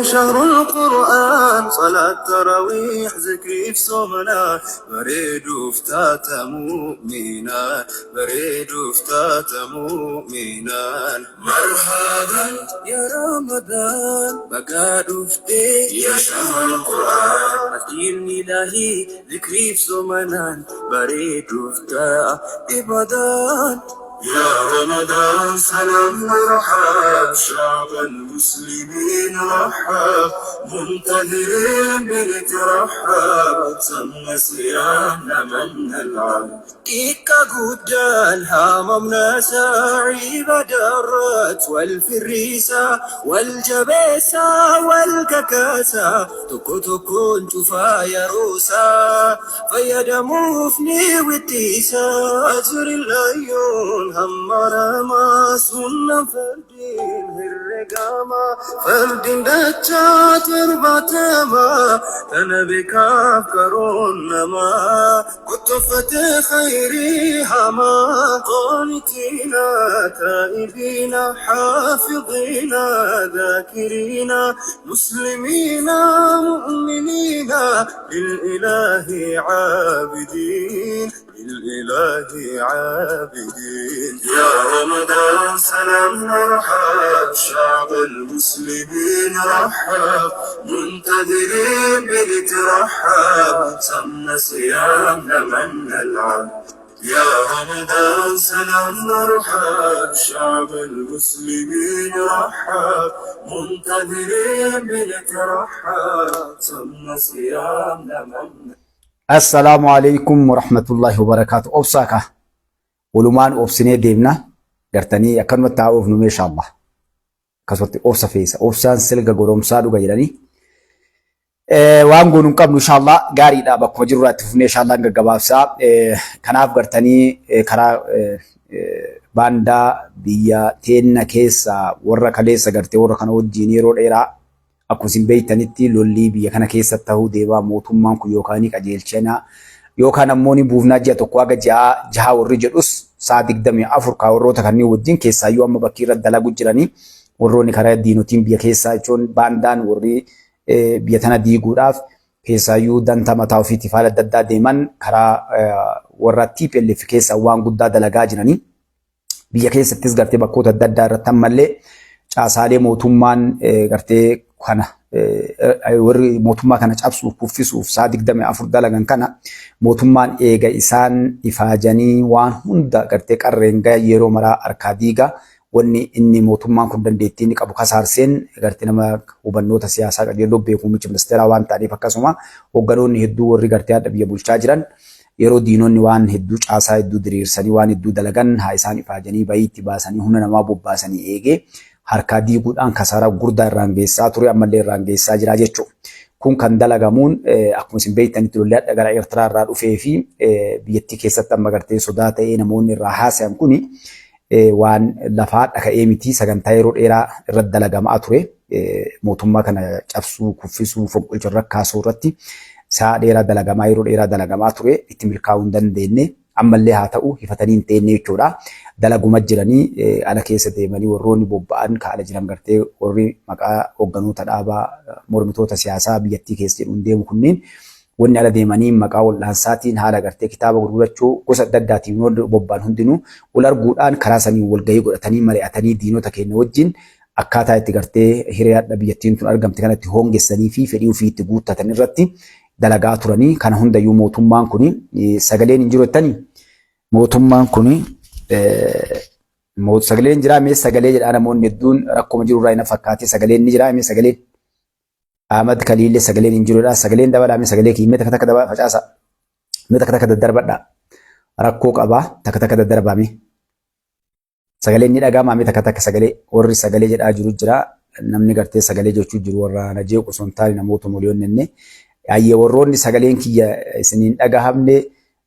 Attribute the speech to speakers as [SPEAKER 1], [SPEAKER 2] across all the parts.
[SPEAKER 1] شهر القرآن صلاة تراويح ذكري في صومنا بريد وفتات مؤمنا بريد وفتات مؤمنا مرحبا يا رمضان بقى دفتي يا شهر القرآن أتيني إلهي ذكري في صومنا بريد وفتات إبادان يا رمضان سلام مرحب شعب المسلمين رحب منتظرين بنترحب سمى صيامنا من العب إيكا قدال هاممنا ساعي بدرت والفريسة والجبيسة والككاسة تكو تكون تفا يا روسا فيدمو فني والتيسا أزر العيون همنا ما سنة فردين هالرقامة فردين دجا تربتما تنبي كافكرون ما كتفة خيري هما قانتين تائبين حافظين ذاكرين مسلمين مؤمنين للإله عابدين للإله عابدين يا رمضان سلام مرحب شعب المسلمين رحب منتظرين بنترحب سمنا صيامنا من نلعب يا رمضان سلام مرحب شعب المسلمين رحب منتظرين بنترحب سمنا صيامنا من
[SPEAKER 2] السلام عليكم ورحمة الله وبركاته. أوساكا ولمان أوبسني ديمنا قرتني أكن متعاوف نمي شاء الله كسوتي أوسا فيسا أوسان سلقا قروم سادو غيراني وام قولون قبل إن شاء الله قاري دابك وجرات فني إن شاء الله قبابسا كناف قرتني كرا باندا بيا تينا كيسا ورا كاليسا قرتي ورا كانوا جيني رود إيرا Akkuma beeytanitti lolli biyya kana keessatti ta'uu deema mootummaan kun yookaan qajeelchana yookaan ammoo ni buufnaa ji'a tokko aga jaha warri jedhus saa 24 kaawwarroota kanneen wajjin keessaayyuu amma bakkii irra dalagu jiranii warroonni karaa diinotiin biyya keessaa jechuun baandaan warri biyya tana diiguudhaaf keessaayyuu danta mataa ofiitti faala adda addaa deeman karaa warra TPLF keessaa waan guddaa dalagaa jiranii biyya keessattis gartee bakkoota adda addaa irratti ammallee caasaalee mootummaan gartee kana warri mootummaa kana cabsuuf kuffisuuf saa 24 dalagan kana mootummaan eega isaan ifaajanii waan hunda gartee qarreen gaya yeroo maraa harkaa diiga wanni inni mootummaan kun dandeettii inni qabu kasaarseen gartee nama hubannoota siyaasaa qajeeloo beekumicha ministeeraa waan ta'aniif akkasuma hogganoonni hedduu warri gartee adda biyya bulchaa jiran yeroo diinonni waan hedduu caasaa hedduu diriirsanii waan hedduu dalagan haa isaan ifaajanii bayiitti baasanii humna namaa bobbaasanii eegee harkaa diiguudhaan kasaara gurdaa irraan geessaa ture ammallee irraan geessaa jira jechuudha. Kun kan dalagamuun akkuma isin beektanitti lolli adda gara Eertiraa irraa dhufee fi biyyattii keessatti amma gartee sodaa ta'ee namoonni irraa haasayan kuni waan lafaa dhaka'ee miti sagantaa yeroo dheeraa irratti dalagamaa ture. Mootummaa kana cabsuu, kuffisuu, fonqolcha irra kaasuu irratti saa dheeraa dalagamaa yeroo dheeraa dalagamaa ture itti milkaa'uu hin dandeenye. Ammallee haa ta'u hifatanii hin teenne jechuudha. Dalaguma jiranii ala keessa deemanii warroonni bobba'an kaala jiran gartee warri maqaa hogganoota dhaabaa mormitoota siyaasaa biyyattii keessa jedhuun deemu kunneen wanni ala deemanii maqaa wal'aansaatiin haala gartee kitaaba gurgurachuu gosa adda addaatiin warri bobba'an hundinuu wal arguudhaan karaa sanii walgahii godhatanii mari'atanii diinota keenya wajjin akkaataa itti gartee hiriyaadha biyyattiin tun argamte kanatti hoongessanii fi fedhii ofii itti guuttatan irratti dalagaa turanii kana hundayyuu mootummaan kuni sagaleen hin jiru jettanii mootummaan kuni sagaleen jira mee sagalee jedha namoonni hedduun rakkuma jiru irraa ina fakkaatee sagaleen ni jira mee sagaleen Ahmad Kaliille sagaleen hin jirudha sagaleen dabalaa mee sagalee kiimee takka takka dabala facaasa mee takka takka daddarbadha rakkoo qabaa takka takka daddarbame sagaleen ni dhaga'ama mee takka takka sagalee warri sagalee jedhaa jiru jira namni gartee sagalee jechuu jiru warra najee qosoo hin taane namoota miliyoonni ayyee warroonni sagaleen kiyya isiniin dhagahamne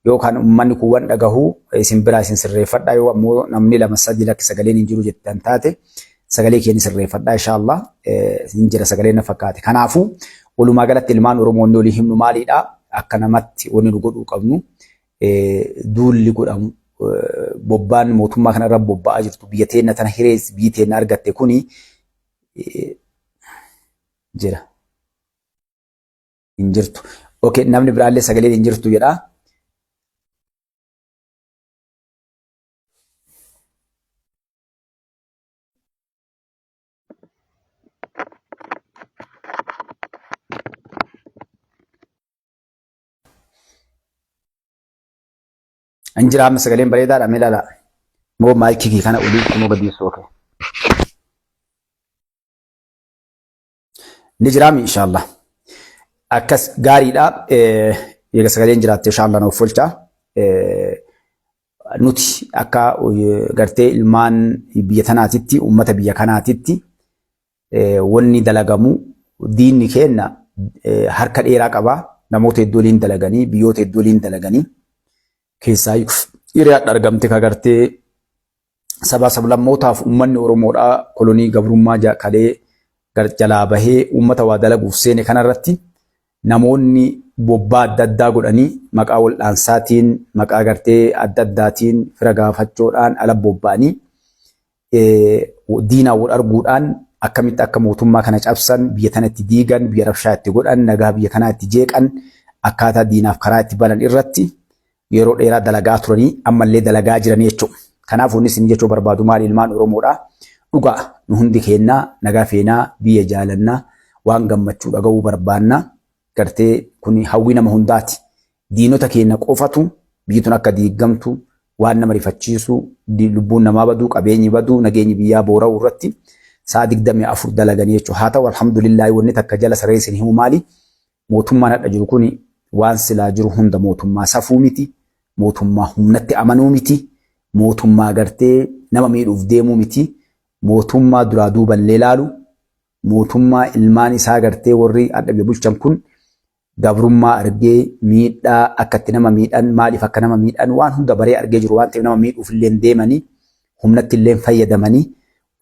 [SPEAKER 2] yookaan ummanni kuwwan dhagahu isin biraa isin sirreeffadha yoo ammoo namni lama sadii lakki sagaleen hin jiru jettan taate sagalee keenya sirreeffadha inshallah hin jira sagaleen na fakkaate kanaafuu walumaa galatti ilmaan oromoonni olii himnu maaliidha akka namatti wanni nu godhuu qabnu duulli godhamu bobbaan mootummaa kana irra bobba'aa jirtu biyya teenya tana hirees biyyi teenya argatte kuni jira. Hin jirtu. Okay, namni biraallee sagaleen hin jirtu jedha. Anjira amma sagaleen bareedaadha mee ilaala. Moo maayikii kana olii kunoo gadiisoo kee. Ni jiraami inshallah. Akkas gaariidha. Eega sagaleen jiraatte inshallah nuuf folcha. Nuti akka gartee ilmaan biyya tanaatitti uummata biyya kanaatitti wanni dalagamu diinni kenna harka dheeraa qaba. Namoota hedduu waliin dalaganii biyyoota hedduu waliin dalaganii keessaa hiriyaadha argamte kagartee sabaa sablammootaaf uummanni Oromoodhaa kolonii gabrummaa kalee jalaa bahee uummata waa dalaguuf seene kanarratti namoonni bobbaa adda addaa godhanii maqaa waldhaansaatiin maqaa gartee adda addaatiin fira gaafachuudhaan ala bobba'anii diinaa wal arguudhaan akkamitti akka mootummaa kana cabsan biyya tanatti diigan biyya rabshaa itti godhan nagaa biyya kanaa itti jeeqan akkaataa diinaaf karaa itti banan irratti yeroo dheeraa dalagaa turanii ammallee dalagaa jiranii jechuudha. Kanaaf wanni isin jechuu barbaadu maali ilmaan Oromoodhaa dhugaa nu hundi keenyaa nagaa feenaa biyya jaalannaa waan gammachuu dhaga'uu barbaannaa gartee kun hawwii nama hundaati. Diinota keenya qofatu biyyatun akka diigamtu waan nama rifachiisu lubbuun namaa baduu qabeenyi baduu nageenyi biyyaa boora'uu irratti sa'a 24 dalaganii jechuudha. Haa ta'u alhamdulillah wanni takka jala saree isin himu maali mootummaan hadha jiru kun waan silaa jiru hunda mootummaa safuu miti mootummaa humnatti amanuu miti. Mootummaa gartee nama miidhuuf deemuu miti. Mootummaa duraa duuballee laalu. Mootummaa ilmaan isaa gartee warri adda bulchan kun gabrummaa argee miidhaa akkatti nama miidhan maaliif akka nama miidhan waan hunda baree argee jiru waan ta'eef nama miidhuuf illee deemanii humnatti illee fayyadamanii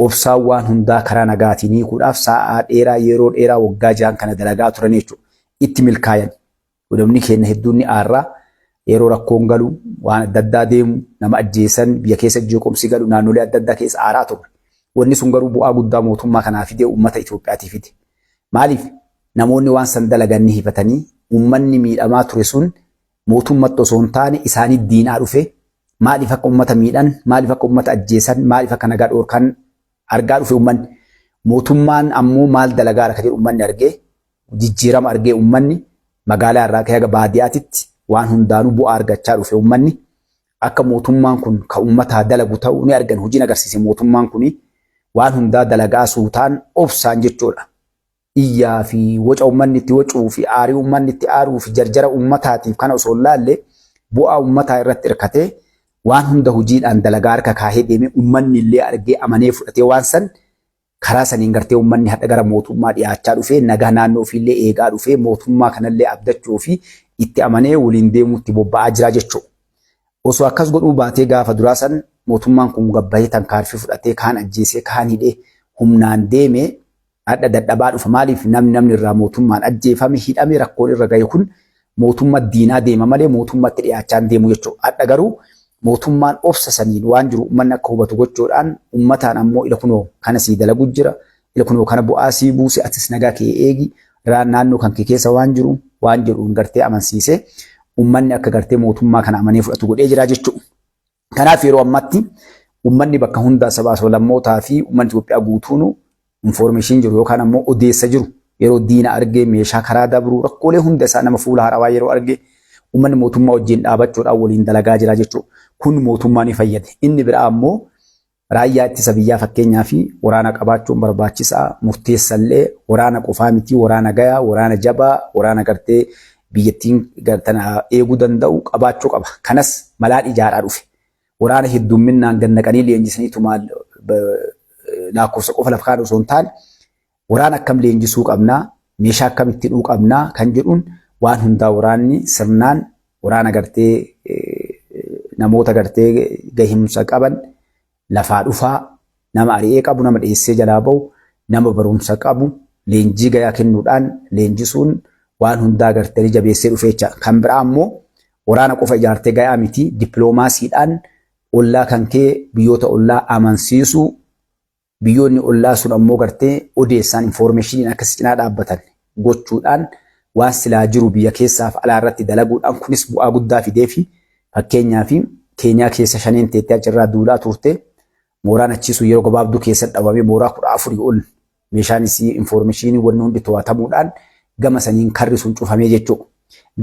[SPEAKER 2] obsaan waan hundaa karaa nagaatiin hiikuudhaaf sa'aa dheeraa yeroo dheeraa waggaa jahan kana dalagaa turan jechuudha. Itti milkaayan. Godamni keenya hedduun ni aarraa. Yeroo rakkoon galu waan adda addaa deemu nama ajjeesan biyya keessa jeequmsi galu naannolee adda addaa keessa aaraa ture. Wanni sun garuu bu'aa guddaa mootummaa kanaa fide uummata Itoophiyaatiif fide. Maaliif namoonni waan san dalagan hifatanii uummanni miidhamaa ture sun mootummaatti osoo hin taane isaanii diinaa dhufe maaliif akka uummata miidhan maaliif akka uummata ajjeesan maaliif akka nagaa dhoorkan argaa dhufe uummanni. Mootummaan ammoo maal dalagaa akka jedhu uummanni argee jijjiirama argee uummanni magaalaa irraa ka'ee baadiyyaatitti waan hundaanuu bu'aa argachaa dhufe uummanni akka mootummaan kun ka uummataa dalagu ta'uu ni argan hojiin agarsiise mootummaan kun waan hundaa dalagaa suutaan obsaan jechuudha. Iyyaa fi waca uummanni itti wacuu fi aarii uummanni itti aaruu fi jarjara uummataatiif kana osoo laalle bu'aa uummataa irratti hirkatee waan hunda hojiidhaan dalagaa harka kaahee deeme uummanni illee argee amanee fudhatee waan san karaa saniin gartee uummanni hadha gara mootummaa dhiyaachaa dhufee nagaa naannoo ofiillee eegaa dhufee mootummaa kanallee abdachuu fi itti amanee waliin deemuutti bobba'aa jira jechuudha. Osoo akkas godhuu baatee gaafa duraa san mootummaan kun gabbahee tankaarfii fudhatee kaan ajjeesee kaan hidhee humnaan deemee adda dadhabaa dhufa. Maaliif namni irraa mootummaan ajjeefame hidhame rakkoon irra gahe kun mootummaa diinaa deema malee mootummaatti dhiyaachaan deemu jechuudha. Adda garuu mootummaan obsa saniin waan jiru uummanni akka hubatu gochuudhaan uummataan ammoo ila kunoo kana sii dalagu jira ila kunoo kana bu'aa sii buuse atis nagaa kee eegi naannoo kan kee keessa waan jiru waan jedhuun gartee amansiisee uummanni akka gartee mootummaa kana amanee fudhatu godhee jira jechuudha. Kanaaf yeroo ammaatti uummanni bakka hundaa sabaa sablammootaa fi uummanni Itoophiyaa guutuun information jiru yookaan ammoo odeessa jiru yeroo diina argee meeshaa karaa dabru rakkoolee hunda isaa nama fuula harawaa yeroo argee uummanni mootummaa wajjin dhaabachuudhaan waliin dalagaa jira jechuudha. Kun mootummaa ni fayyade. Inni biraa ammoo raayyaa ittisa biyyaa fakkeenyaa fi waraana qabaachuun barbaachisaa murteessallee waraana qofaa miti waraana gayaa waraana jabaa waraana gartee biyyattiin gartana eeguu danda'u qabaachuu qaba. Kanas malaan ijaaraa dhufe. Waraana heddumminaan gannaqanii leenjisaniitu maal lakkoofsa qofa lafa kaa'u osoo hin taane waraana akkam leenjisuu qabnaa meeshaa akkam itti dhuu qabnaa kan jedhuun waan hundaa waraanni sirnaan waraana gartee namoota gartee gahimsa qaban lafaa dhufaa nama ari'ee qabu nama dhiyeessee jalaa bahu nama barumsa qabu leenjii gayaa kennuudhaan leenjisuun waan hundaa gartee jabeessee dhufeecha. Kan biraa ammoo waraana qofa ijaartee gayaa miti dippiloomaasiidhaan ollaa kan kee biyyoota ollaa amansiisuu biyyoonni ollaa sun ammoo gartee odeessaan information akkas cinaa dhaabbatan gochuudhaan waan silaa jiru biyya keessaaf alaa irratti dalaguudhaan kunis bu'aa guddaa fidee fi fakkeenyaa fi Keenyaa keessa shaniin teettee achirraa duulaa turte mooraan achiisu yeroo gabaabduu keessatti dhabamee mooraa 14 ol meeshaan isii information wanni hundi to'atamuudhaan gama saniin karri sun cufamee jechuudha.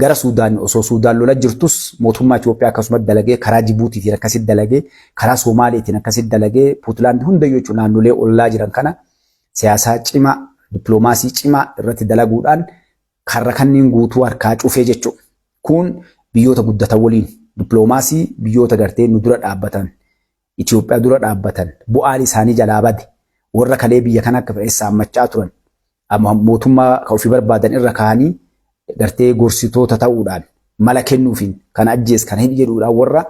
[SPEAKER 2] Gara Suudaan osoo Suudaan lola jirtus mootummaa Itoophiyaa akkasumas dalagee karaa Jibuutiitiin akkasitti dalagee karaa Somaaliitiin akkasitti dalagee Puutlaand hundayyuu jechuun naannolee ollaa jiran kana siyaasaa cimaa dippiloomaasii cimaa irratti dalaguudhaan karra kanneen guutuu harkaa cufee jechuudha. Kun biyyoota guddatan waliin dippiloomaasii biyyoota gartee nu dura dhaabbatan Itoophiyaa dura dhaabbatan bu'aan isaanii jalaa bade warra kalee biyya kana akka fedheessa hammachaa turan amma mootummaa ka ofii barbaadan irra kaanii gartee gorsitoota ta'uudhaan mala kennuufiin kan ajjees kan hin jedhuudhaan warra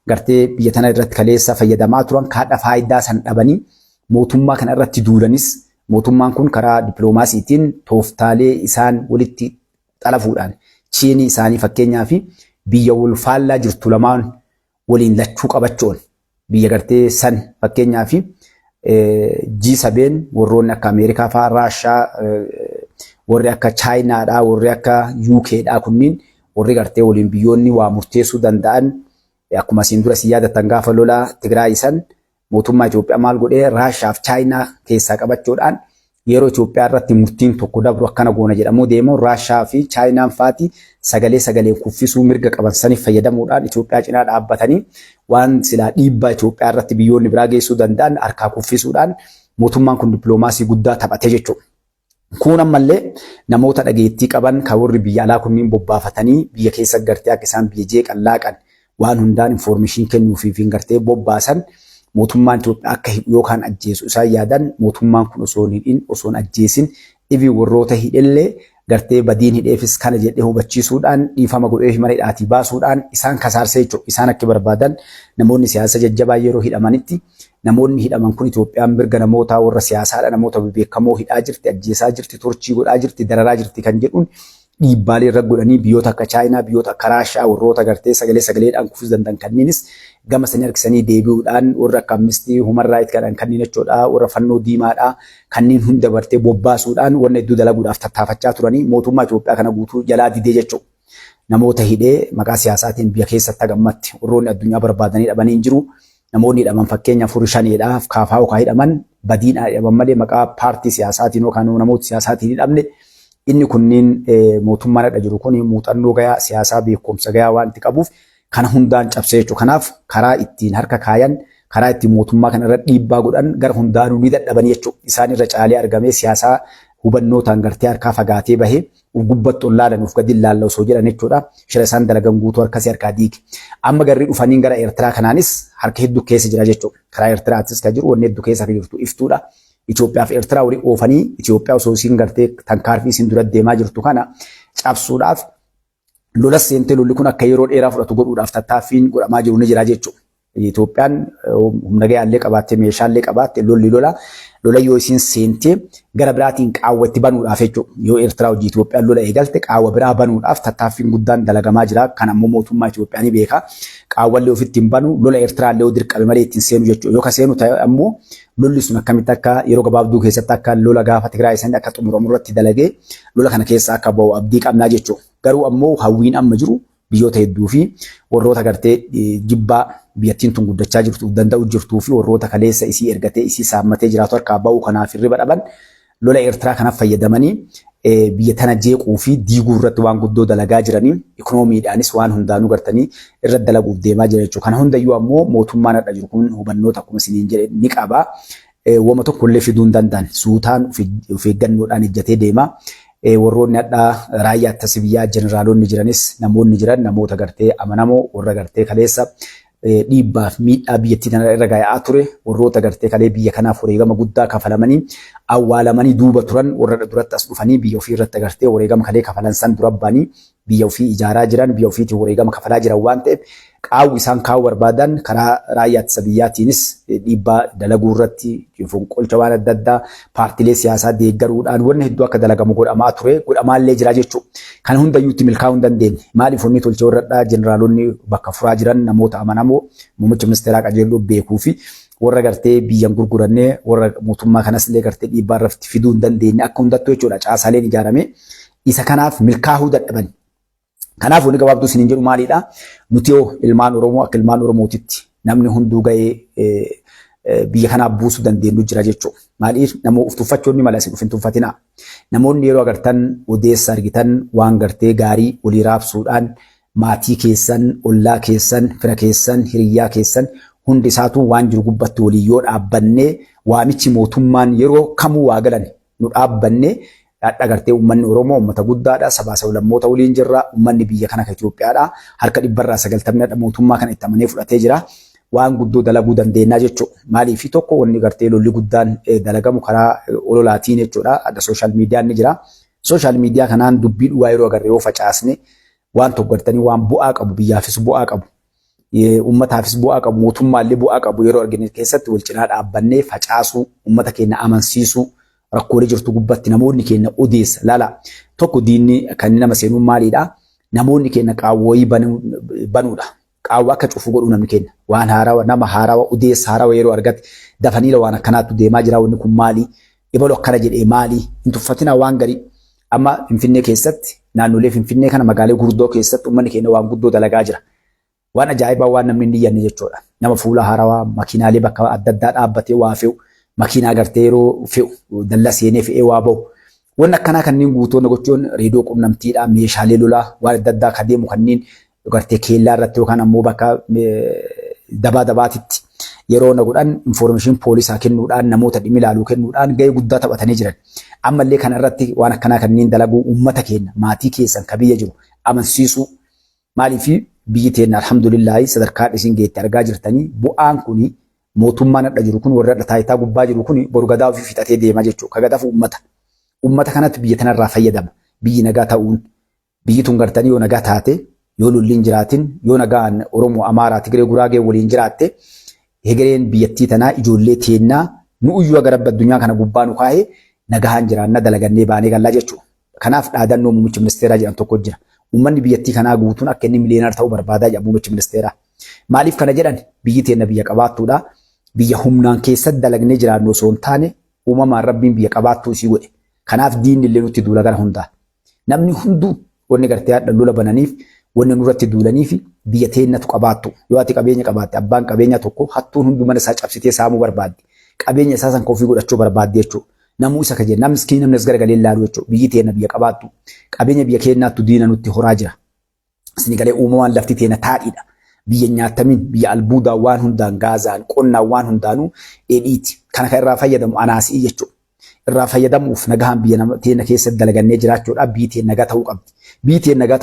[SPEAKER 2] gartee biyya tana irratti kaleessa fayyadamaa turan kaadha faayidaa san dhabanii mootummaa kana irratti duulanis mootummaan kun karaa dippiloomaasiitiin tooftaalee isaan walitti xalafuudhaan chiinii isaanii fakkeenyaa fi biyya wal faallaa jirtu lamaan waliin lachuu qabachuun biyya gartee san fakkeenyaa fi G7 warroonni akka Ameerikaa fa'aa Raashaa warri akka Chaayinaadhaa warri akka UKdhaa kunniin warri gartee waliin biyyoonni waa murteessuu danda'an akkuma isin dura si yaadattan gaafa lolaa Tigraay san mootummaa Itoophiyaa maal godhee Raashaa fi Chaayinaa keessaa qabachuudhaan yeroo Itoophiyaa irratti murtiin tokko dabru akkana goona jedhamu deemu Raashaa fi Chaayinaan faati sagalee kuffisuu mirga qaban saniif fayyadamuudhaan Itoophiyaa cinaa dhaabbatanii waan silaa dhiibbaa Itoophiyaa irratti biyyoonni biraa geessuu danda'an harkaa kuffisuudhaan mootummaan kun dippiloomaasii guddaa taphate jechuudha. Kun ammallee namoota dhageettii qaban kan warri biyya alaa kunniin bobbaafatanii biyya keessa gartee akka isaan biyya jeeqan laaqan waan hundaan information kennuufi fi gartee bobbaasan mootummaan Itoophiyaa akka yookaan ajjeesu isaan yaadan mootummaan kun osoo hin osoo ajjeesin dhibii warroota hidhellee gartee badiin hidheefis kana jedhee hubachiisuudhaan dhiifama godhee mana hidhaatii baasuudhaan isaan kasaarsee jechuudha. Isaan akka barbaadan namoonni siyaasa jajjabaa yeroo hidhamanitti namoonni hidhaman kun Itoophiyaan mirga namoota warra siyaasaadha namoota beekamoo hidhaa jirti ajjeesaa jirti torchii godhaa jirti dararaa jirti kan jedhuun dhiibbaalee irra godhanii biyyoota akka Chaayinaa biyyoota akka Raashaa warroota gartee sagaleedhaan kuffisuu danda'an kanniinis gama sanii harkisanii deebi'uudhaan warra akka Amnesty Human Rights kan kanniin jechuudha warra fannoo diimaadhaa kanniin hunda bartee bobbaasuudhaan wanna hedduu dalaguudhaaf tattaafachaa turanii mootummaa Itoophiyaa kana guutuu jalaa didee jechuudha. Namoota hidhee maqaa siyaasaatiin biyya keessatti hagammatti warroonni addunyaa barbaadanii dhabanii hin jiru. Namoonni hidhaman fakkeenyaaf furii shaneedhaaf kaafaa okaa hidhaman badiin hidhaman malee maqaa paartii siyaasaatiin yookaan namoota siyaasaatiin hidhamne inni kunniin mootummaan irra jiru kun muuxannoo gayaa siyaasaa beekumsa gayaa waan itti qabuuf kana hundaan cabsee jechuudha. Kanaaf karaa ittiin harka kaayan karaa ittiin mootummaa kana irra dhiibbaa godhan gara hundaanuu ni dadhabanii jechuudha. Isaan irra caalee argamee siyaasaa hubannootaan gartee harkaa fagaatee bahee gubbatti ol laalan uf gadi laalla osoo jedhan jechuudha. Shira isaan dalagan guutuu harkasii harkaa diigi. Amma garri dhufanii gara Eertiraa kanaanis harka hedduu keessa jira jechuudha. Karaa Eertiraattis kan jiru wanni hedduu keessa jirtu iftuudha. Itoophiyaa fi Eertiraa walii oofanii Itoophiyaa osoo isiin gartee tankaarfii isiin dura deemaa jirtu kana cabsuudhaaf lola seentee lolli kun akka yeroo dheeraa fudhatu godhuudhaaf tattaaffiin godhamaa jiru ni jira jechuudha. Itoophiyaan humna gahaallee qabaattee meeshaallee qabaatte lolli lola yoo isiin seentee gara biraatiin qaawwa itti banuudhaaf jechuudha. Yoo Eertiraa hojii Itoophiyaan lola eegalte qaawwa biraa banuudhaaf tattaaffiin guddaan dalagamaa jira. Kan ammoo mootummaa Itoophiyaa ni beeka. Qaawwallee ofitti hin banu lola Eertiraallee yoo dirqame malee ittiin seenu jechuudha. Yoo ka seenu ta'e ammoo lolli sun akkamitti akka yeroo gabaabduu keessatti akka lola gaafa Tigraay isaanii akka xumuramu irratti dalagee lola kana keessa akka bahu abdii qabnaa jechuudha. Garuu ammoo hawwiin amma jiru biyyoota hedduu fi warroota gartee jibbaa biyyattiin tun guddachaa jirtu danda'u jirtuu fi warroota kaleessa isii ergatee isii saammatee jiraatu harkaa bahu kanaaf hirriba dhaban lola Eertiraa kanaaf fayyadamanii biyya tana jeequu fi diiguu irratti waan guddoo dalagaa jiranii ikoonomiidhaanis waan hundaanuu gartanii irratti dalaguuf deemaa jira jechuudha. Kana hundayyuu ammoo mootummaan irra jiru kun hubannoota akkuma isiniin jedhe ni qaba. Wama tokkollee fiduu hin danda'an suutaan of eeggannoodhaan ejjatee deema. Warroonni addaa raayyaa ittisa biyyaa jeneraalonni jiranis namoonni jiran namoota gartee amanamoo warra gartee kaleessa dhiibbaaf miidhaa biyyattii tana irra gahaa ture warroota gartee kalee biyya kanaaf wareegama guddaa kafalamanii awwaalamanii duuba turan warra duratti as dhufanii biyya ofii irratti gartee wareegama kalee kafalan san dura ba'anii biyya ofii ijaaraa jiran biyya ofiitiin wareegama kafalaa jiran waan ta'eef qaawwi isaan kaa'uu barbaadan karaa raayyaa ittisa biyyaatiinis dhiibbaa dalaguu irratti fonqolcha waan adda addaa paartiilee siyaasaa deeggaruudhaan wanni hedduu akka dalagamu godhamaa ture godhamaallee jira jechuudha. Kan hundayyuu itti milkaa'uu hin dandeenye. Maaliif wanni tolchee warradhaa jeneraalonni bakka furaa jiran namoota amanamoo muummicha ministeeraa qajeeluu beekuu fi warra gartee biyyan gurgurannee warra mootummaa kanas illee gartee dhiibbaa irratti fiduu hin dandeenye akka hundattuu jechuudha caasaaleen ijaarame isa kanaaf milkaa'uu dadhaban. Kanaaf wanni gabaabduu isiniin jedhu maalidha? Nuti yoo ilmaan Oromoo akka ilmaan Oromootitti namni hunduu ga'ee biyya kanaaf buusuu dandeenyu jira jechuudha. Maaliif namoo uf tuffachuun ni mala isin uf hin tuffatinaa. Namoonni yeroo agartan odeessa argitan waan gartee gaarii walii raabsuudhaan maatii keessan, ollaa keessan, fira keessan, hiriyyaa keessan hundi isaatu waan jiru gubbatti walii yoo dhaabbannee waamichi mootummaan yeroo kamuu waa galan nu dhaabbannee agartee uummanni Oromoo uummata guddaadha. Sabaa sablammoota waliin jirra. Uummanni biyya kana Itoophiyaadha. Harka 190 mootummaa kana itti amanee fudhatee jira. Waan guddoo dalaguu dandeenya jechuudha. Maaliif tokko wanni gartee lolli guddaan dalagamu karaa ololaatiin jechuudha. Adda sooshaal miidiyaan ni jira. Sooshaal miidiyaa kanaan dubbii dhugaa yeroo agarre yoo facaasne waan tokko gartanii waan bu'aa qabu biyyaafis bu'aa qabu. Uummataafis bu'aa qabu mootummaallee bu'aa qabu yeroo arginu keessatti wal cinaa dhaabbannee facaasuu uummata keenya amansiisuu rakkoolee jirtu gubbatti namoonni keenya odeessa lala tokko diinni kan nama seenuu maalidha? Namoonni keenya qaawwii banuudha. Qaawwa akka cufu godhu namni keenya waan haarawaa nama haarawaa odeessa haarawaa yeroo argate dafaniila waan akkanaatu deemaa jira wanni kun maali? Ibalu akkana jedhee maali? Hin tuffatina waan garii amma Finfinnee keessatti naannolee Finfinnee kana magaalee gurguddoo keessatti uummanni keenya waan guddoo dalagaa jira. Waan ajaa'ibaa waan namni hin diyyanne jechuudha. Nama fuula haarawaa makiinaalee bakka adda addaa dhaabbatee waa fe'u makiinaa gartee yeroo fe'u dallaa seenee fe'ee waa bahu. Wanni akkanaa kanneen guutoonni gochuun reediyoo qunnamtiidhaa meeshaalee lolaa waan adda addaa kan deemu kanneen gartee keellaa irratti yookaan ammoo bakka dabaatitti yeroo na godhan information poolisaa kennuudhaan namoota dhimmi ilaaluu kennuudhaan gahee guddaa taphatanii jiran. Ammallee kana irratti waan akkanaa kanneen dalaguu uummata keenya maatii keessan ka biyya jiru amansiisuu maaliif biyyi teenya alhamdulillah sadarkaa isin geetti argaa jirtanii bu'aan kuni mootummaan adda jiru kun warra taayitaa gubbaa jiru kun boru gadaa ofii fixatee deema jechuudha. Ka gadafu uummata kanatti biyya tanarraa fayyadama. Biyyi nagaa ta'uun biyyi tun gartanii yoo nagaa taate yoo lolliin jiraatin yoo nagaan Oromoo Amaaraa Tigree Guraagee waliin jiraatte hegereen biyyattii tanaa ijoollee teennaa nu iyyuu gara addunyaa kana gubbaa nu kaa'ee nagaan jiraanna dalagannee baanee gallaa jechuudha. Kanaaf dhaadannoo muummicha ministeeraa jedhan tokko jira. Uummanni biyyattii kanaa guutuun akka inni miliyoonar ta'uu barbaadaa jedha muummichi ministeeraa. Maaliif kana jedhan biyyi teenya biyya qabaattuudha. Biyya humnaan keessatti dalagnee jiraannu osoo hin taane uumamaan rabbiin biyya qabaattuu isii godhe. Kanaaf diinni illee nutti duula gara hundaa. Namni hunduu wanni gartee haadha lola bananiif wanni nurratti duulaniif biyya teenyatu qabaattu. Yoo ati qabeenya qabaatte abbaan qabeenya tokko hattuun hunduu mana isaa cabsitee saamuu barbaaddi. Qabeenya isaa san ofii godhachuu barbaaddi jechuudha. Namuu isa kaje namni miskiin namni as garagalee ilaalu jechuudha. Biyyi teenya biyya qabaattu. Qabeenya biyya keenyaattu diina nutti horaa jira. Isin galee uumamaan lafti teenya taadhiidha. Biyya nyaatamin biyya albuudaa waan hundaan gaazaan qonnaa waan hundaanuu dheedhiiti. Kana kan irraa fayyadamu anaasii jechuudha. Irraa fayyadamuuf nagahaan biyya teenya keessatti dalagannee jiraachuudha. Biyyi teenya nagaa ta'uu qabdi. Biyyi teenya nagaa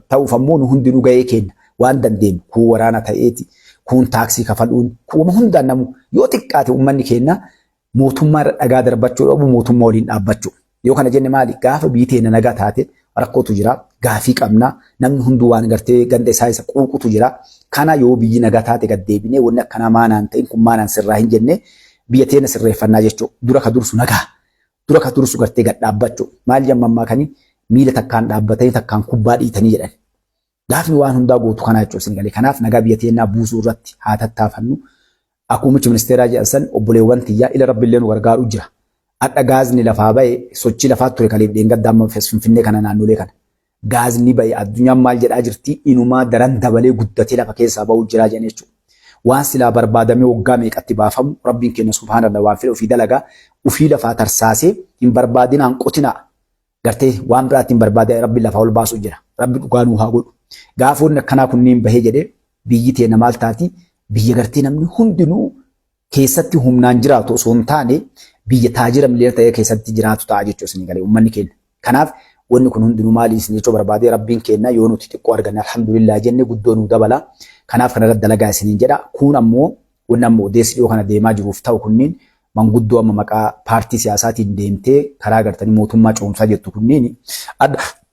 [SPEAKER 2] ta'uuf ammoo nu hundinuu gahee keenya waan dandeenyu kun waraana ta'eeti kun taaksii kafaluun kuma hundaan namu yoo xiqqaate uummanni keenya mootummaa irra dhagaa darbachuu dhabu mootummaa waliin dhaabbachuu. Yoo kana jenne maali gaafa biyyi teenya nagaa taate rakkootu jira. Gaafii qabna namni hunduu waan gartee ganda isaa isa quuqutu jira. Kana yoo biyyi nagaa taate gad deebinee wanni akkanaa maanaan ta'in kun maanaan sirraa hin jenne biyya teenya sirreeffannaa jechuudha. Dura ka dursu nagaa. Dura ka dursu gartee gad dhaabbachuu. Maal jammaa kanii miila takkaan dhaabbatanii takkaan kubbaa dhiitanii jedhan. Gaafni waan hundaa gootu kana jechuudha isin galee. Kanaaf nagaa biyya teenyaa buusuu irratti haa tattaafannu. Akkuma muummichi ministeeraa jedhan san obboleewwan tiyyaa ila rabbiillee nu gargaaru jira. Adda gaazni lafaa ba'e sochii lafaa ture kaleef dheengaddaa amma Finfinnee kana naannolee kana. Gaazni ba'e addunyaan maal jedhaa jirti inumaa daran dabalee guddatee lafa keessaa ba'uu jira jedhan jechuudha. Waan silaa barbaadamee waggaa meeqatti baafamu rabbiin keenya subhaanallah waan fedhe ofii dalagaa ofii lafaa tarsaasee hin barbaadinaan qotinaa. Gartee waan biraatti hin barbaadee rabbiin lafaa ol baasuu jira. Rabbi dhugaa nuu haa godhu. Gaafoonni akkanaa kunniin bahee jedhee biyyi teenya maal taati biyya gartee namni hundinuu keessatti humnaan jiraatu osoo hin taane biyya taajira miliyoona ta'ee keessatti jiraatu ta'a jechuudha isin galee uummanni keenya. Kanaaf wanni kun hundinuu maali isin jechuu barbaadee rabbiin keenya yoo nuti xiqqoo arganne alhamdulillah jenne guddoo nuu dabala. Kanaaf kana irratti dalagaa isiniin jedha. Kun ammoo wanni ammoo odeessi dhiyoo kana deemaa jiruuf ta'u kunniin manguddoo amma maqaa paartii siyaasaatiin deemtee karaa gartanii mootummaa coomsaa jettu kunniin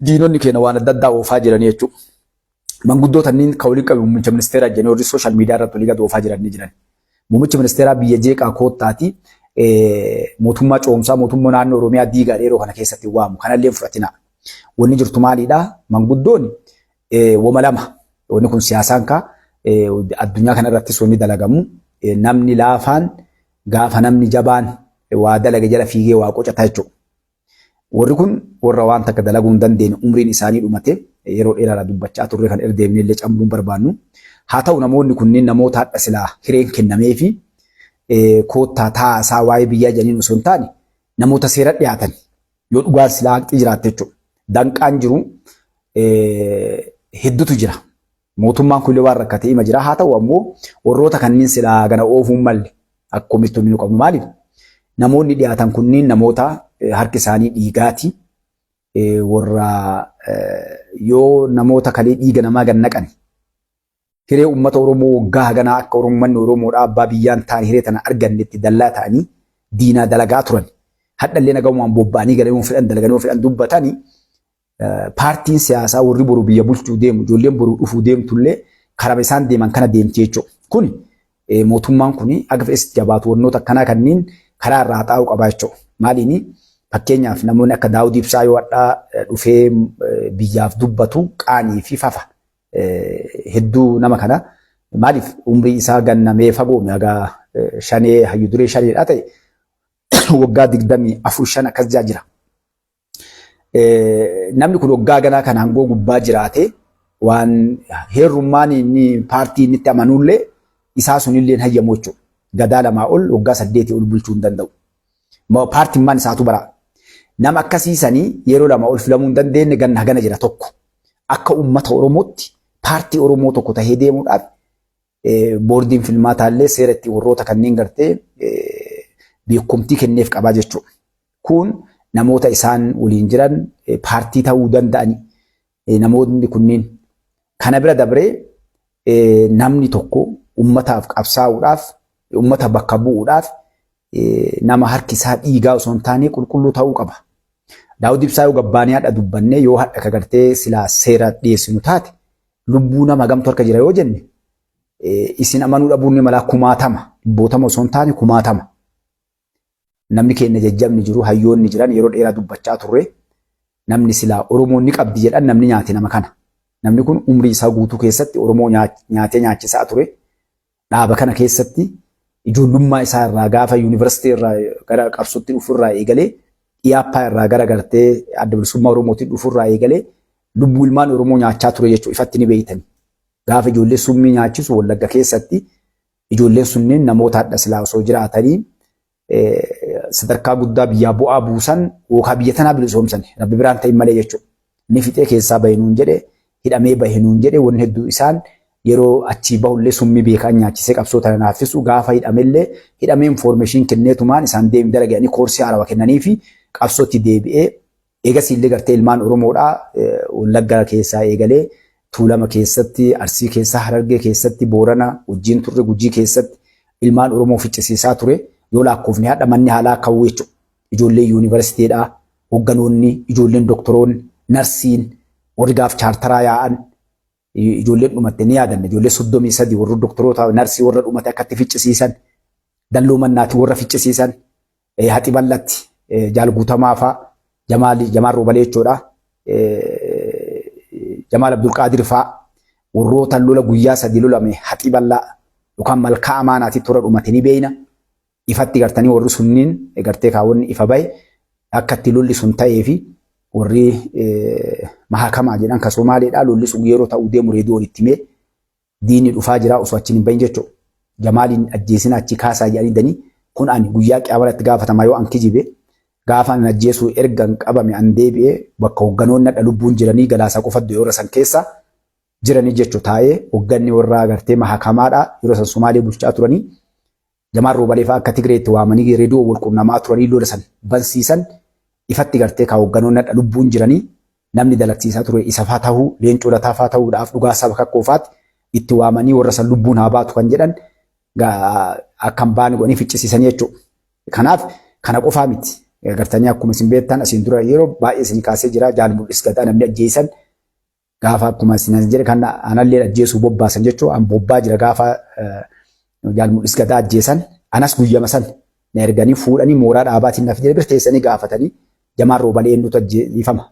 [SPEAKER 2] diinonni keenya waan adda addaa oofaa jiran jechuudha. Manguddoota inni kawulii qabu muummicha ministeeraa jenee warri sooshaal miidiyaa irratti olii gad oofaa jiran ni jiran. Muummicha ministeeraa biyya jeeqaa koottaati mootummaa coomsaa mootummaa naannoo Oromiyaa diigaa dheeroo kana keessatti waamu kanallee fudhatina. Wanni jirtu maalidhaa manguddoonni wama lama wanni kun siyaasaan kaa addunyaa kana irrattis wanni dalagamu namni laafaan gaafa namni jabaan waa dalaga jala fiigee waa qocata jechuudha. Warri kun warra waan takka dalaguu hin dandeenye umriin isaanii dhumate yeroo dheeraa dubbachaa turre kan erdeemnee illee cambuun barbaannu. Haa ta'u namoonni kunniin namoota hadha silaa hireen kennamee fi koottaa taa'asaa waa'ee biyyaa janiin osoo hin taane namoota seera dhiyaatan yoo dhugaan silaa haqxi jiraatte jechuudha. Danqaan jiru hedduutu jira. Mootummaan kun waan rakkatee ima jira. Haa ta'u ammoo warroota kanneen silaa gana oofuun malle akkamitti nu qabnu maaliif? Namoonni dhiyaatan kunniin namoota harki isaanii dhiigaati. Warra yoo namoota kalee dhiiga namaa gad naqan hiree uummata Oromoo waggaa haganaa akka Uummanni Oromoodhaa abbaa biyyaan ta'an hiree tana argannetti dallaa ta'anii diinaa dalagaa turan. Hadhallee nagamumaan bobba'anii galanii fedhan dalaganii fedhan dubbatanii paartiin siyaasaa warri boru biyya bulchuu deemu ijoolleen boru dhufuu deemtullee karaa isaan deeman kana deemti jechuudha. Kuni mootummaan kuni akka fedhetti jabaatu wantoota akkanaa kanneen karaa irraa xaa'uu qabaa jechuudha. Maaliini fakkeenyaaf namoonni akka Daawud Ibsaa yoo hadhaa dhufee biyyaaf dubbatu qaanii fi fafa hedduu nama kana maaliif umrii isaa gannamee fagoo mi'agaa shanee hayyu duree shaneedhaa ta'e waggaa 24 akkas jira. Namni kun waggaa ganaa kan hangoo gubbaa jiraate waan heerummaan inni paartii inni itti amanullee isaa sunillee hayyamu jechuudha. Gadaa lamaa ol waggaa 8 ol bulchuu hin danda'u. Paartiin maan isaatu bara. Nama akkasiisanii yeroo lama ol filamuu hin dandeenye ganna hagana jira tokko. Akka uummata Oromootti paartii Oromoo tokko tahee deemuudhaaf boordiin filmaataallee seera itti warroota kanneen gartee beekumtii kenneef qabaa jechuudha. Kun namoota isaan waliin jiran paartii ta'uu danda'ani namoonni kunniin. Kana bira dabree namni tokko uummataaf qabsaa'uudhaaf uummata bakka bu'uudhaaf nama harki isaa dhiigaa osoo hin taane qulqulluu ta'uu qaba. Daawud Ibsaa yoo gabbaanii hadha dubbannee yoo hadha kagartee silaa seera dhiyeessinu taate lubbuu nama gamtu harka jira yoo jenne isin amanuu dhabuun ni mala 1000 dhibbootama osoo hin taane 1000. Namni keenya jajjabni jiru hayyoonni jiran yeroo dheeraa dubbachaa turre namni silaa Oromoon ni qabdi jedhan namni nyaate nama kana. Namni kun umrii isaa guutuu keessatti Oromoo nyaatee nyaachisaa ture. Dhaaba kana keessatti ijoollummaa isaa irraa gaafa yuunivarsiitii irraa gara qabsootti dhufurraa eegalee dhiyaappaa irraa gara gartee adda bilisummaa Oromootti dhufurraa eegalee lubbuu ilmaan Oromoo nyaachaa ture jechuudha ifatti ni beeytan. Gaafa ijoollee summii nyaachisu Wallagga keessatti ijoolleen sunneen namoota hadha silaa osoo jiraatanii sadarkaa guddaa biyyaa bu'aa buusan yookaan biyya tanaa bilisoomsan rabbi biraan ta'in malee jechuudha. Ni fixee keessaa bahinuun jedhe hidhamee bahinuun jedhe wanni hedduu isaan yeroo achii bahullee summii beekaan nyaachisee qabsoo tana naaffisu gaafa hidhamellee hidhamee information kenneetumaan isaan deemi dalaganii koorsii haarawaa kennanii fi qabsootti deebi'ee eegasiillee gartee ilmaan Oromoodhaa Wallaggaa keessaa eegalee Tuulama keessatti Arsii keessaa Harargee keessatti Boorana wajjin turre Gujii keessatti ilmaan Oromoo ficcisiisaa ture yoo lakkoofne hadha manni haalaa ka'uu jechuudha. Ijoollee yuunivarsiitiidhaa hogganoonni ijoolleen doktoroonni narsiin warri gaaf chaartaraa yaa'an ijoolleen dhumatte ni yaadanne ijoollee 33 warra doktoroota narsii warra dhumate akkatti ficcisiisan dalloo mannaati warra ficcisiisan haxi ballatti jaal guutamaa faa Jamaal Robalee jechuudha. Jamaal Abdul Qaadir faa warroota lola guyyaa 3 lolame haxi ballaa yookaan malkaa amaanaatti tura dhumate ni beeyna. Ifatti gartanii warri sunniin gartee kaawwanni ifa bahe akka itti lolli sun ta'ee fi warri mahakamaa jedhan ka Somaaleedhaa lolli sun yeroo ta'uu deemu reediyoo walitti himee diinni dhufaa jira osoo achiin hin bahin jechuudha. Jamaaliin ajjeesina achi kaasaa jedhanii kun ani guyyaa qiyaamarratti gaafatamaa yoo an kijibe gaafa an ajjeesuu erga hin qabame an deebi'ee bakka hogganoonni hadha lubbuun jiranii galaasaa qofaddu yeroo san keessa jiranii jechuu taa'ee hogganni warraa gartee mahakamaadhaa yeroo san Somaalee bulchaa turanii Jamaal Robalee fa'aa akka Tigreetti waamanii reediyoo wal quunnamaa turanii lola san bansiisan ifatti gartee kaa hogganoonni hadha lubbuun jiranii namni dalagsiisaa ture isa faa ta'uu leencoo lataa faa ta'uudhaaf dhugaa saba kakkoofaatti itti waamanii warra san lubbuun haa baatu kan jedhan akkan baane godhanii ficcisiisan jechuudha. Kanaaf kana qofaa miti. Gartanii akkuma isin beektan asiin dura yeroo baay'ee isin kaasee jira Jaal Mul'is Gadaa namni ajjeesan gaafa akkuma isin jedhe kan anallee ajjeesuu bobbaasan jechuudha. An bobbaa jira gaafa Jaal Mul'is Gadaa ajjeesan anas guyyama san na erganii fuudhanii mooraa dhaabaatiin naaf jedhe birteessanii gaafatanii Jamaal Robalee eenyutu ajjeefama.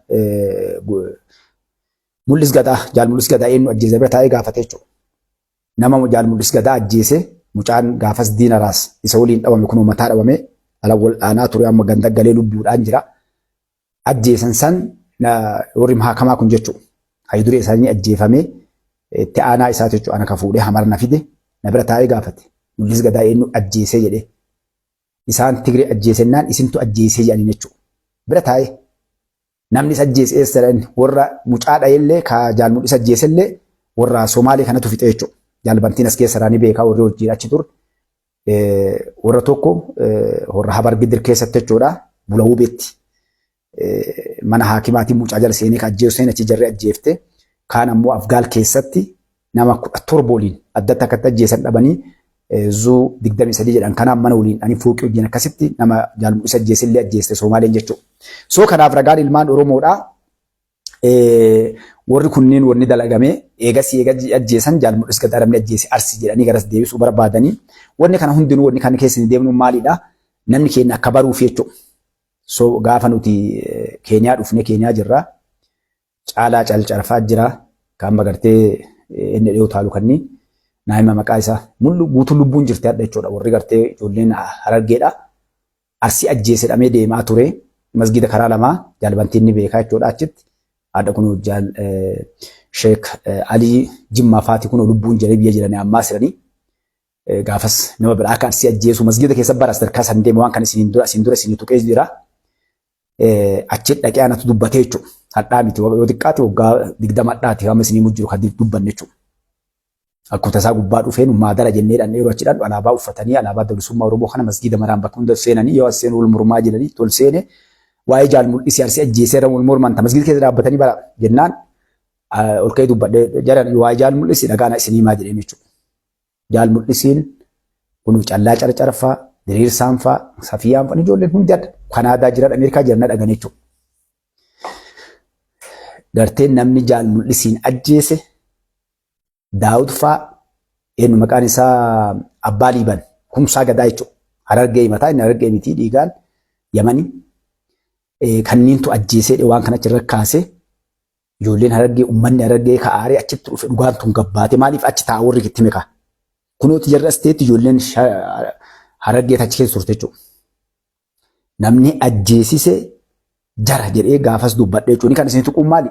[SPEAKER 2] Mul'is Gadaa Jaal Mul'is Gadaa eenyu ajjeese bira taa'ee gaafate jechuudha. Nama Jaal Mul'is Gadaa ajjeese mucaan gaafas diina raas isa waliin dhabame kun mataa dhabame ala wal aanaa ture amma ganda galee lubbuudhaan jira. Ajjeesan san warri mahakamaa kun jechuudha. Hayduree isaanii ajjeefamee itti aanaa isaa jechuudha. Ana ka fuudhee hamar na fide na bira taa'ee gaafate. Mul'is gadaa eenyu ajjeesee jedhee. Isaan Tigree ajjeesennaan isintu ajjeesee jedhanii jechuudha. Bira taa'ee namni isa ajjeesee eessadhaan warra mucaa dhayellee ka jaalmudhis ajjeesellee warra Somaalee kanatu fixe jechuudha. Jaalbantiin as keessa raanii beekaa warri hojii achi ture. Warra tokko warra Habar Gidir keessatti jechuudha. Bula hubeetti. Mana haakimaatiin mucaa jala seenee ka ajjeesu seen achi jarree ajjeefte. Kaan ammoo Afgaal keessatti nama 17 waliin addatti akkatti ajjeesan dhabanii zuu 23 jedhan kanaan mana waliin ani fooqii wajjin akkasitti nama jaalmudhis ajjeesillee ajjeeste Somaaleen jechuudha. So kanaaf ragaan ilmaan Oromoodhaa warri kunniin wanni dalagamee eegasii ajjeesan jaalmudhis gadaa namni ajjeese Arsii jedhanii garas deebisuu barbaadanii wanni kana hundinuu wanni kana keessa hin deemnu maalidhaa namni keenya akka baruuf jechuudha. So gaafa nuti Keenyaa dhufne Keenyaa jirra Caalaa Calcarfaa jira kan magartee inni dhiyoo taalu kanni naayima maqaa isaa mullu guutuu lubbuun jirti adda jechuudha. Warri gartee ijoolleen Harargeedha. Arsii ajjeese dhamee deemaa ture masgida karaa lamaa jaalbantiin ni beekaa jechuudha achitti. Adda kun Sheek Alii Jimmaa Faati kun lubbuun jiree biyya jiranii ammaa siranii gaafas nama biraa akka Arsii ajjeesu masgida keessa bara sadarkaa san deeme waan kan isin dura isin tuqee jira. Achitti dhaqee anatu dubbatee jechuudha. Hadhaa miti yoo xiqqaate waggaa 20 hadhaati amma isin jiru kan dubbanne jechuudha. Akkuma isaa gubbaa dhufeen maadara jennee dhaan yeroo achiidhaan alaabaa uffatanii alaabaa bilisummaa Oromoo kana masgida maraan bakka hunda seenanii yoo as seenuu wal mormaa jedhanii tol seene waa'ee jaalmudhis Arsii ajjeesee wal morman ta masgida keessa dhaabbatanii bara jennaan ol ka'ee dubbadhee jaran waa'ee jaalmudhis dhagaana isinii maa jedheen jechuudha. Jaalmudhisiin kun callaa carcarfaa diriirsaan faa safiyaan faa ijoolleen hundi adda Kanaadaa jiran Ameerikaa jiran dhagan jechuudha. Garteen namni jaalmudhisiin ajjeese Daawud faa eenyu maqaan isaa Abbaa Liiban kumsaa gadaa jechuudha. Harargee mataa inni Harargee miti dhiigaan Yamanii kanniintu ajjeesee waan kana achirra kaasee ijoolleen Harargee uummanni Harargee ka'aaree achitti dhufe dhugaan tun gabbaate maaliif achi taa'aa warri itti meeqa. Kunooti jarri as ta'etti ijoolleen Harargee achi keessa turte jechuudha. Namni ajjeesise jara jedhee gaafas dubbadhe jechuudha. Kan isin tuquun maali?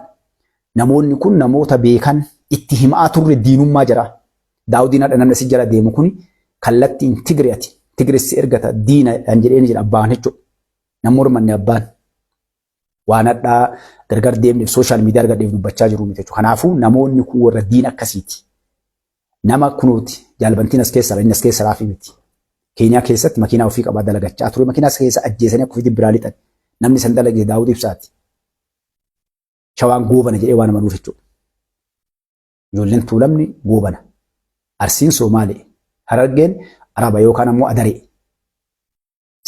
[SPEAKER 2] Namoonni kun namoota beekan itti himaa turre diinummaa jira. Daawudiin haadha namni si jala deemu kun kallattiin Tigreeti. Tigreessi ergata diina kan jedheen jira abbaan jechuudha. Namni mormanne abbaan waan hadhaa gargar deemneef sooshaal miidiyaa argadheef dubbachaa jiru miti jechuudha. Kanaafuu namoonni kun warra diina akkasiiti. Nama kunuuti jaalbantiin as keessa inni as keessa raafii miti. Keenyaa keessatti makiinaa ofii qabaa dalagachaa ture. Makiinaa keessa ajjeesanii akka ofiitti biraa lixan. Namni san dalagee Daawud Ibsaati. Shawaan goobana jedhee waan amanuuf jechuudha. Ijoolleen Tuulamni goobana. Arsiin Somaalee. Harargeen Araba yookaan ammoo Adaree.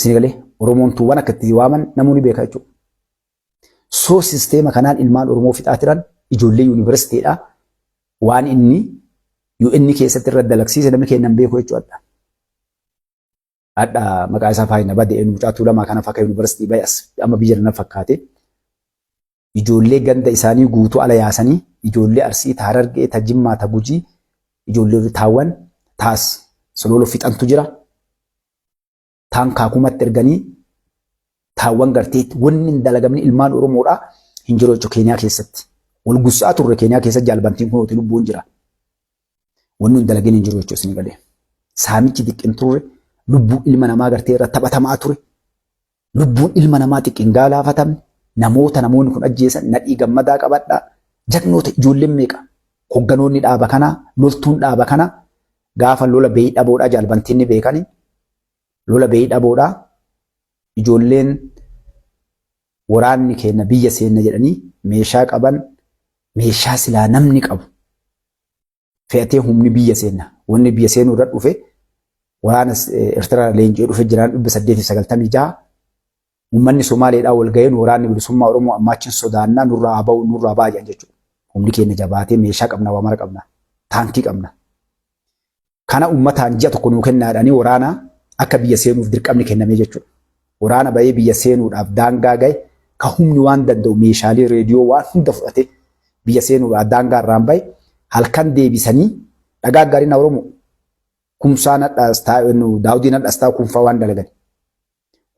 [SPEAKER 2] Sinigalee Oromoon Tuuban akka itti waaman namoonni beekaa jechuudha. Soo sisteema kanaan ilmaan Oromoo fixaa jiran ijoollee yuunivarsiitiidhaa waan inni keessatti irra dalagsiise namni kennan beeku jechuudha. Hadha maqaa isaa faayina badee mucaa Tuulamaa kana fakka yuunivarsiitii bayas amma biyya na fakkaate. Ijoollee ganda isaanii guutuu ala yaasanii ijoollee Arsii Harargee ta Jimmaa ta Gujii ijoollee taawwan taas Sololo fixantu jira. Taan kaakumatti erganii taawwan garteetti wanni hin dalagamne ilmaan Oromoodhaa hin jiru jechuudha Keenyaa keessatti. Wal gussaa turre Keenyaa keessa jaalbantiin kun lubbuun jira. Wanni hin dalagin hin jiru jechuudha Sinigalee. Saamichi xiqqin turre lubbuun ilma namaa gartee irra taphatamaa ture. Lubbuun ilma namaa xiqqin gaalaafatamne. Namoonni kun ajjeesan nadhii gammadaa qabadhaa. Jagnoota ijoolleen meeqa? Hogganoonni dhaaba kanaa, loltuun dhaaba kanaa gaafa lola beeyii dhaboodhaa jaalbantiin ni beekani. Lola beeyii dhaboodhaa ijoolleen waraanni keenya biyya seenna jedhanii meeshaa qaban meeshaa silaa namni qabu fe'atee humni biyya seenna. Wanni biyya seenuu irra dhufe waraana Eertiraa leenjii dhufe jiraan 896 uummanni Somaaleedhaa wal ga'een waraanni bilisummaa Oromoo ammaachiin sodaannaa nurraa ba'u nurraa baay'an jechuudha. Humni keenya jabaatee meeshaa qabna waa mara qabna taankii qabna. Kana uummataan ji'a tokko nuu kennaadhaanii waraana akka biyya seenuuf dirqamni kennamee jechuudha. Waraana ba'ee biyya seenuudhaaf daangaa ga'e ka humni waan danda'u meeshaalee reediyoo waan hunda fudhatee biyya seenuudhaaf daangaa irraan ba'e halkan deebisanii dhagaa gaariin Oromoo kumsaan adhaastaa daawudiin adhaastaa kumfaa waan dalagan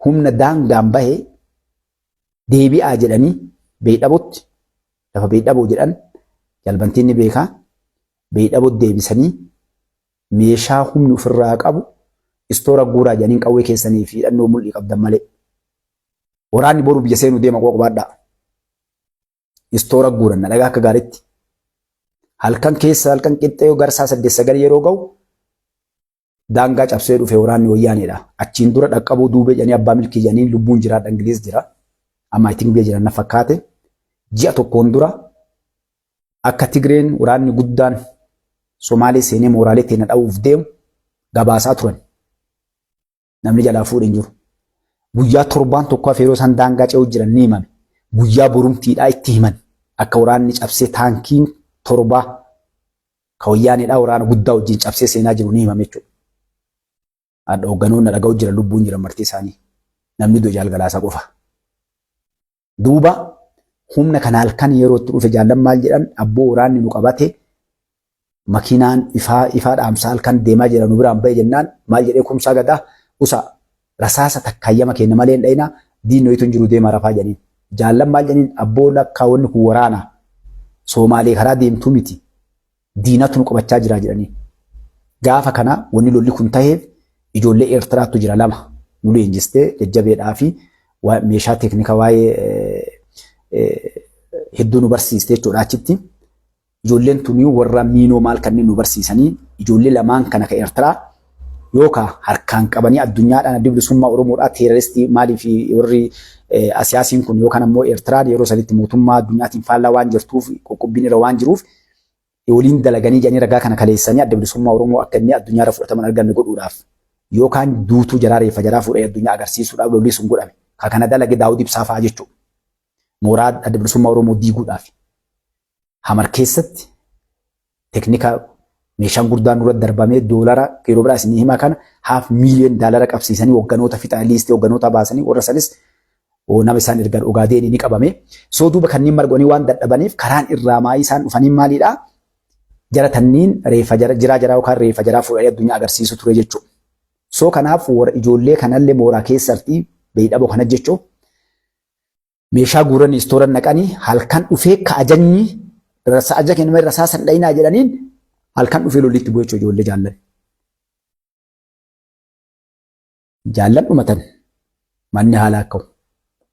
[SPEAKER 2] humna daangaan bahee deebi'aa jedhanii beedhabotti lafa beedhaboo jedhan jalbantiin beekaa beedhabotti deebisanii meeshaa humni ofirraa qabu istoora guuraa jedhaniin qawwee keessanii fi hidhannoo mul'ii qabdan malee waraanni boru biyya seenuu deema qoqobaadhaa istoora guuran dhagaa akka gaariitti halkan keessa halkan qixxee garsaa 8-9 yeroo ga'u daangaa cabsee dhufe waraanni wayyaaneedha. Achiin dura dhaqqabuu duubee jedhanii abbaa milkii jedhanii lubbuun jiraadha Ingiliis jira. Amma itti biyya jiran na fakkaate. Ji'a tokkoon dura akka Tigreen waraanni guddaan Somaalee seenee mooraalee teena dha'uuf deemu gabaasaa turan. Namni jalaa fuudhin jiru. Guyyaa torbaan tokko yeroo isaan daangaa ce'uu jiran ni himame. Guyyaa borumtiidhaa itti himan. Akka waraanni cabsee taankiin torbaa ka wayyaaneedhaa waraana guddaa wajjin cabsee seenaa jiru ni himame jechuudha. Hoogganoonni dhaga'u jira lubbuun jiran marti isaanii namni du'a jaalgalaasaa qofa. Duuba humna kana halkan yeroo itti dhufe jaallan maal jedhan abboo waraanni nu qabate makiinaan ifaa dhaamsaa halkan deemaa jira nu biraan ba'e jennaan maal jedhee kumsaa gadaa usa rasaasa takkaayyama kenna malee hin dhayinaa diinni ho'itu hin jiru deemaa rafaa jedhaniin. Jaallan maal jedhaniin abboo lakkaawwanni kun waraana Somaalee karaa deemtuu miti diinatu nu qabachaa jira jedhanii. Gaafa kana wanni lolli kun ta'eef ijoollee Eertiraatu jira lama nu leenjistee jajjabeedhaa fi meeshaa teeknikaa waa'ee hedduu nu barsiistee jechuudha achitti. Ijoolleen tunii warra miinoo maal kanneen nu barsiisanii ijoollee lamaan kana ka Eertiraa yookaan harkaan qabanii addunyaadhaan adda bilisummaa Oromoodhaa teeroristii maalii fi warri asiyaasiin kun yookaan ammoo Eertiraan yeroo sanitti mootummaa addunyaatiin faallaa waan jirtuuf qoqqobbiin irra waan jiruuf waliin dalaganii jedhanii ragaa kana kaleessanii adda bilisummaa Oromoo akka inni addunyaarra fudhataman arganne godhuudhaaf yookaan duutuu jaraa reeffa jaraa fuudhee addunyaa agarsiisuudhaaf lolli sun godhame. Kana dalage Daawud Ibsaa fa'aa jechuudha. Mooraa adda bilisummaa Oromoo diiguudhaaf. Hamar keessatti teeknika meeshaan guddaan nurra darbamee doolara yeroo biraa isin himaa kana $500,000 qabsiisanii hogganoota fixaa liistee hogganoota baasanii warra sanis nama isaan ergan Ogaadeen ni qabame. Soo duuba kanneen marganii waan dadhabaniif karaan irraa maayii isaan dhufanii maalidhaa? Jara tanniin reeffa jiraa yookaan reeffa jaraa fuudhanii addunyaa agarsiisu ture jechuudha. Soo kanaaf warra ijoollee kanallee mooraa keessatti beedhaboo kana jechuun meeshaa guuranii istooran naqanii halkan dhufee ka ajajni ajaja kenname rasaasa hin dhayinaa jedhaniin halkan dhufee lollitti bu'ee ijoollee jaallan. Jaallan dhumatan manni haala akka'u.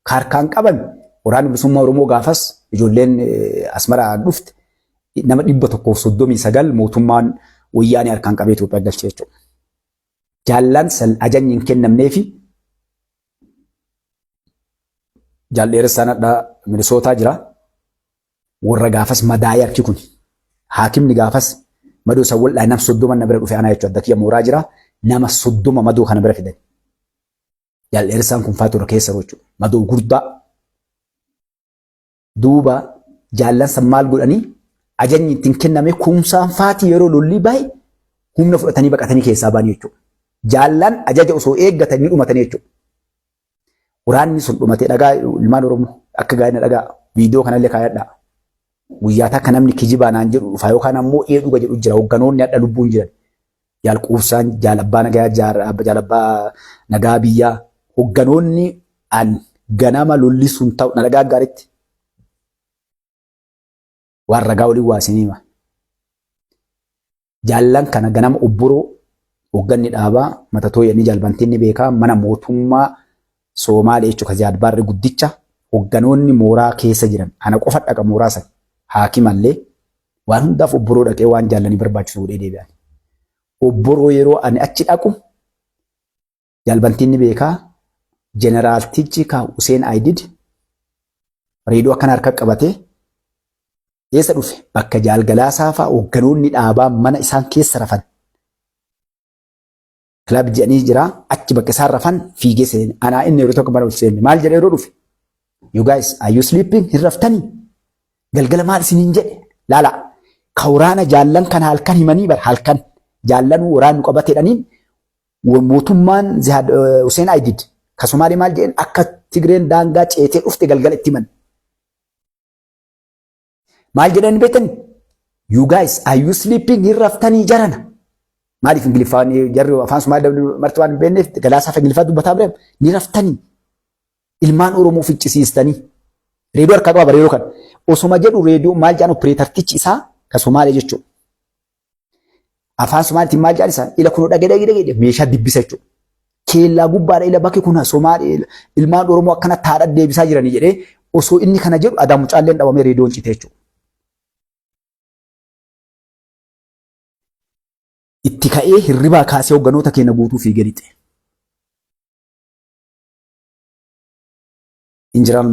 [SPEAKER 2] Harkaan qaban waraanni bilisummaa Oromoo gaafas ijoolleen Asmaraan dhufte nama 139 mootummaan wayyaanee harkaan qabee Itoophiyaa galchee jechuudha. Jaallan ajajni hin kennamneefi jaalleeressaan adda Minisootaa jira. Warra gaafas madaa'ee harki kun haakimni gaafas madoo isa wal'aa nama 30 na bira dhufe anaa jechuudha. Adda kiyya mooraa jira nama 30 madoo kana bira fidan. Jaalleeressaan kun faatu irra keessa jechuudha. Madoo guddaa. Duuba jaallan san maal godhanii ajajni ittiin kenname kumsaan faati yeroo lolli bahe humna fudhatanii baqatanii keessaa ba'anii jechuudha. Jaallan ajaja osoo eeggatanii dhumatanii jechuudha. Waraanni sun dhumatee dhagaa ilmaan Oromoo akka gaa'ina dhagaa viidiyoo kanallee kaayadhaa. Guyyaa takka namni kijibaa naan jedhu dhufaa yookaan ammoo dhuga jedhu jira hogganoonni hadha lubbuun jiran. Jaalquubsaan jaalabbaa nagaa jaalabbaa nagaa biyyaa hogganoonni an ganama lolli sun ta'u na dhagaa gaariitti. Waan ragaa waliin waasiniima. Jaallan kana ganama obboroo hogganni dhaabaa mata tooyanii jaalbantiin ni beekaa mana mootummaa Somaalee jechuudha Ziyaad Barre guddicha hogganoonni mooraa keessa jiran ana qofa dhaqa mooraa san haakimallee waan hundaaf obboroo dhaqee waan jaallanii barbaachisu godhee deebi'an. Obboroo yeroo ani achi dhaqu jaalbantiin ni beekaa Jeneraaltichi ka Hussein Aidid reedoo akkana harka qabatee eessa dhufe bakka jaalgalaasaa fa'aa hogganoonni dhaabaa mana isaan keessa rafan. Kilaab jedhanii jira achi bakka isaan rafan fiigee seene anaa inni yeroo tokko mana seenne maal jedhee yeroo dhufe you guys are you sleeping hin raftanii galgala maal isiniin jedhe laala ka waraana jaallan kana halkan himanii bar halkan jaallan waraannu qabateedhaniin mootummaan Hussein Aidid ka Somaalee maal jedhen akka Tigreen daangaa ceetee dhufte galgala itti himan. Maal jedhanii beektan you guys are you sleeping hin raftanii jarana Maaliif Ingiliffaan jarri afaan Somaalee marti waan hin beekneef galaasaa fi Ingiliffaa dubbataa bireem ni raftanii ilmaan Oromoo ficcisiistanii reediyoo harkaa qaba reediyoo kan osuma jedhu reediyoo maal jedhan opereetartichi isaa ka Somaalee jechuudha. Afaan Somaaliitiin maal jedhan isaa ila kunoo dhagee meeshaa dibbisa jechuudha. Keellaa gubbaadha ila bakki kun Somaalee ilmaan Oromoo akkana taadha deebisaa jiranii jedhee osoo inni kana jedhu Adaamu Caalleen dhabamee reediyoon cite jechuudha. Itti ka'ee hirribaa kaasee hogganoota keenya guutuu fiigee dhixe. Injinar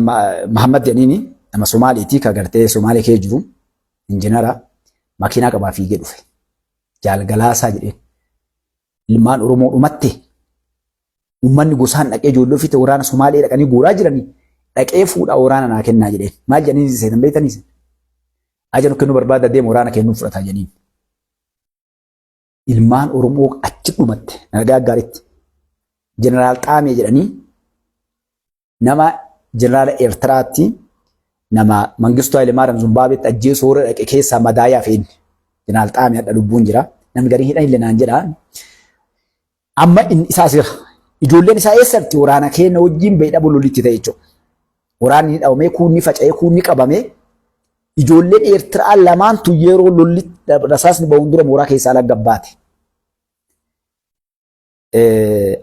[SPEAKER 2] Mahammad jedhanii nama Somaaliitii ka gartee Somaalee kee jiru injinara makiinaa qabaa fiigee dhufe. Jaalgalaasaa jedheen ilmaan Oromoo dhumatte uummanni gosaan dhaqee ijoollee ofiitti waraana Somaalee dhaqanii guuraa jiranii dhaqee fuudhaa waraana naa kennaa jedheen. Maal jedhanii seenan beektaniis? Ajanu kennuu barbaada deema waraana kennuu fudhataa jedhanii. Ilmaan Oromoo achi dhumatte nagaa gaariitti. Jeneraal Xaamee jedhanii nama jeneraala Eertiraatti nama Mangistuu Hayilemaariyaam Zimbaabeetti ajjeesuu warra dhaqe keessaa madaayaa fe'inni. Jeneraal Xaamee hadha lubbuun jira. Namni garii hidhan illee naan jedha. Amma inni isaa asirra. Ijoolleen isaa eessatti waraana keenya wajjin beedha bololitti ta'e jechuudha. Waraanni dhawamee kuunni faca'ee kuunni qabamee ijoolleen Eertiraa lamaantu yeroo lolli rasaasni ba'uun dura mooraa keessaa laggabbaate.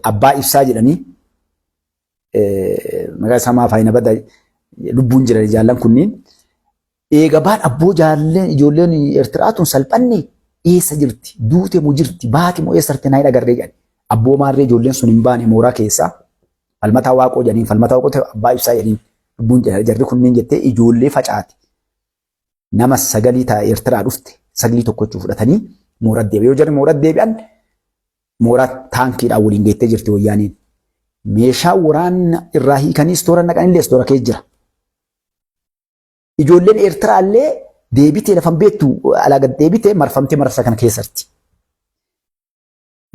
[SPEAKER 2] Abbaa ibsaa jedhanii maqaa isaa maaf hayna bada lubbuun jiran jaallan kunniin eegabaan abboo jaalleen ijoolleen Eertiraatuun salphanne eessa jirti duute moo jirti baate moo eessatti naa dhagarree jedhan abboo maarree ijoolleen sun hin baane mooraa keessaa falmataa waaqoo jedhaniin falmataa waaqoo abbaa ibsaa jedhaniin lubbuun jarri kunniin jettee ijoollee facaati. Nama sagalii ta'a Eertiraa dhufte sagalii tokko jechuun fudhatanii mooraa deebi'an yoo jarri mooraa deebi'an mooraa taankiidhaan waliin geettee jirti wayyaaniin. Meeshaa waraana irraa hiikanii istoora naqanillee istoora keessa jira. Ijoolleen Eertiraa illee deebitee lafan beektu alaa gad deebitee marfamtee marsa kana keessatti.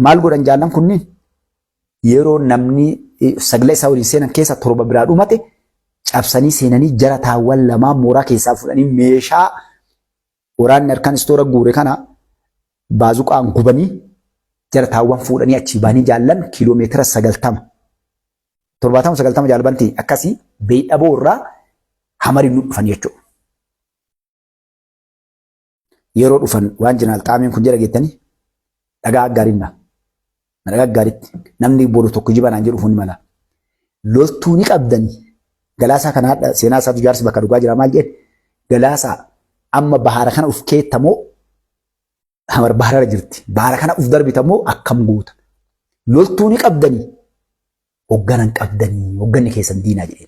[SPEAKER 2] Maal godhan jaallan kunniin yeroo namni sagalee isaa waliin seenan keessa torba biraa dhumate cabsanii seenanii jara taawwan lamaan mooraa keessaa fudhanii meeshaa waraanni harkaan istoora guure kana baazuqaan gubanii jara taawwan fuudhanii achii baanii jaallan kiiloomeetira 90 70 jaalbantii akkasii beedhaboo irraa hamarii nu dhufan jechuudha. Yeroo dhufan waan jeneraal Xaameen kun jedha geettanii dhagaa gaariidha. Dhagaa gaariitti namni boru tokko jibanaan jedhu ni mala. Loltuu ni qabdanii galaasaa kana hadha seenaa isaatu jaarsi bakka dhugaa jira maal jedhe galaasaa amma bahara kana uf keettamoo hamar bahara jirti bahara kana uf darbitamoo akkam goota loltuu ni qabdanii hogganan qabdanii hogganni keessan diinaa jedhe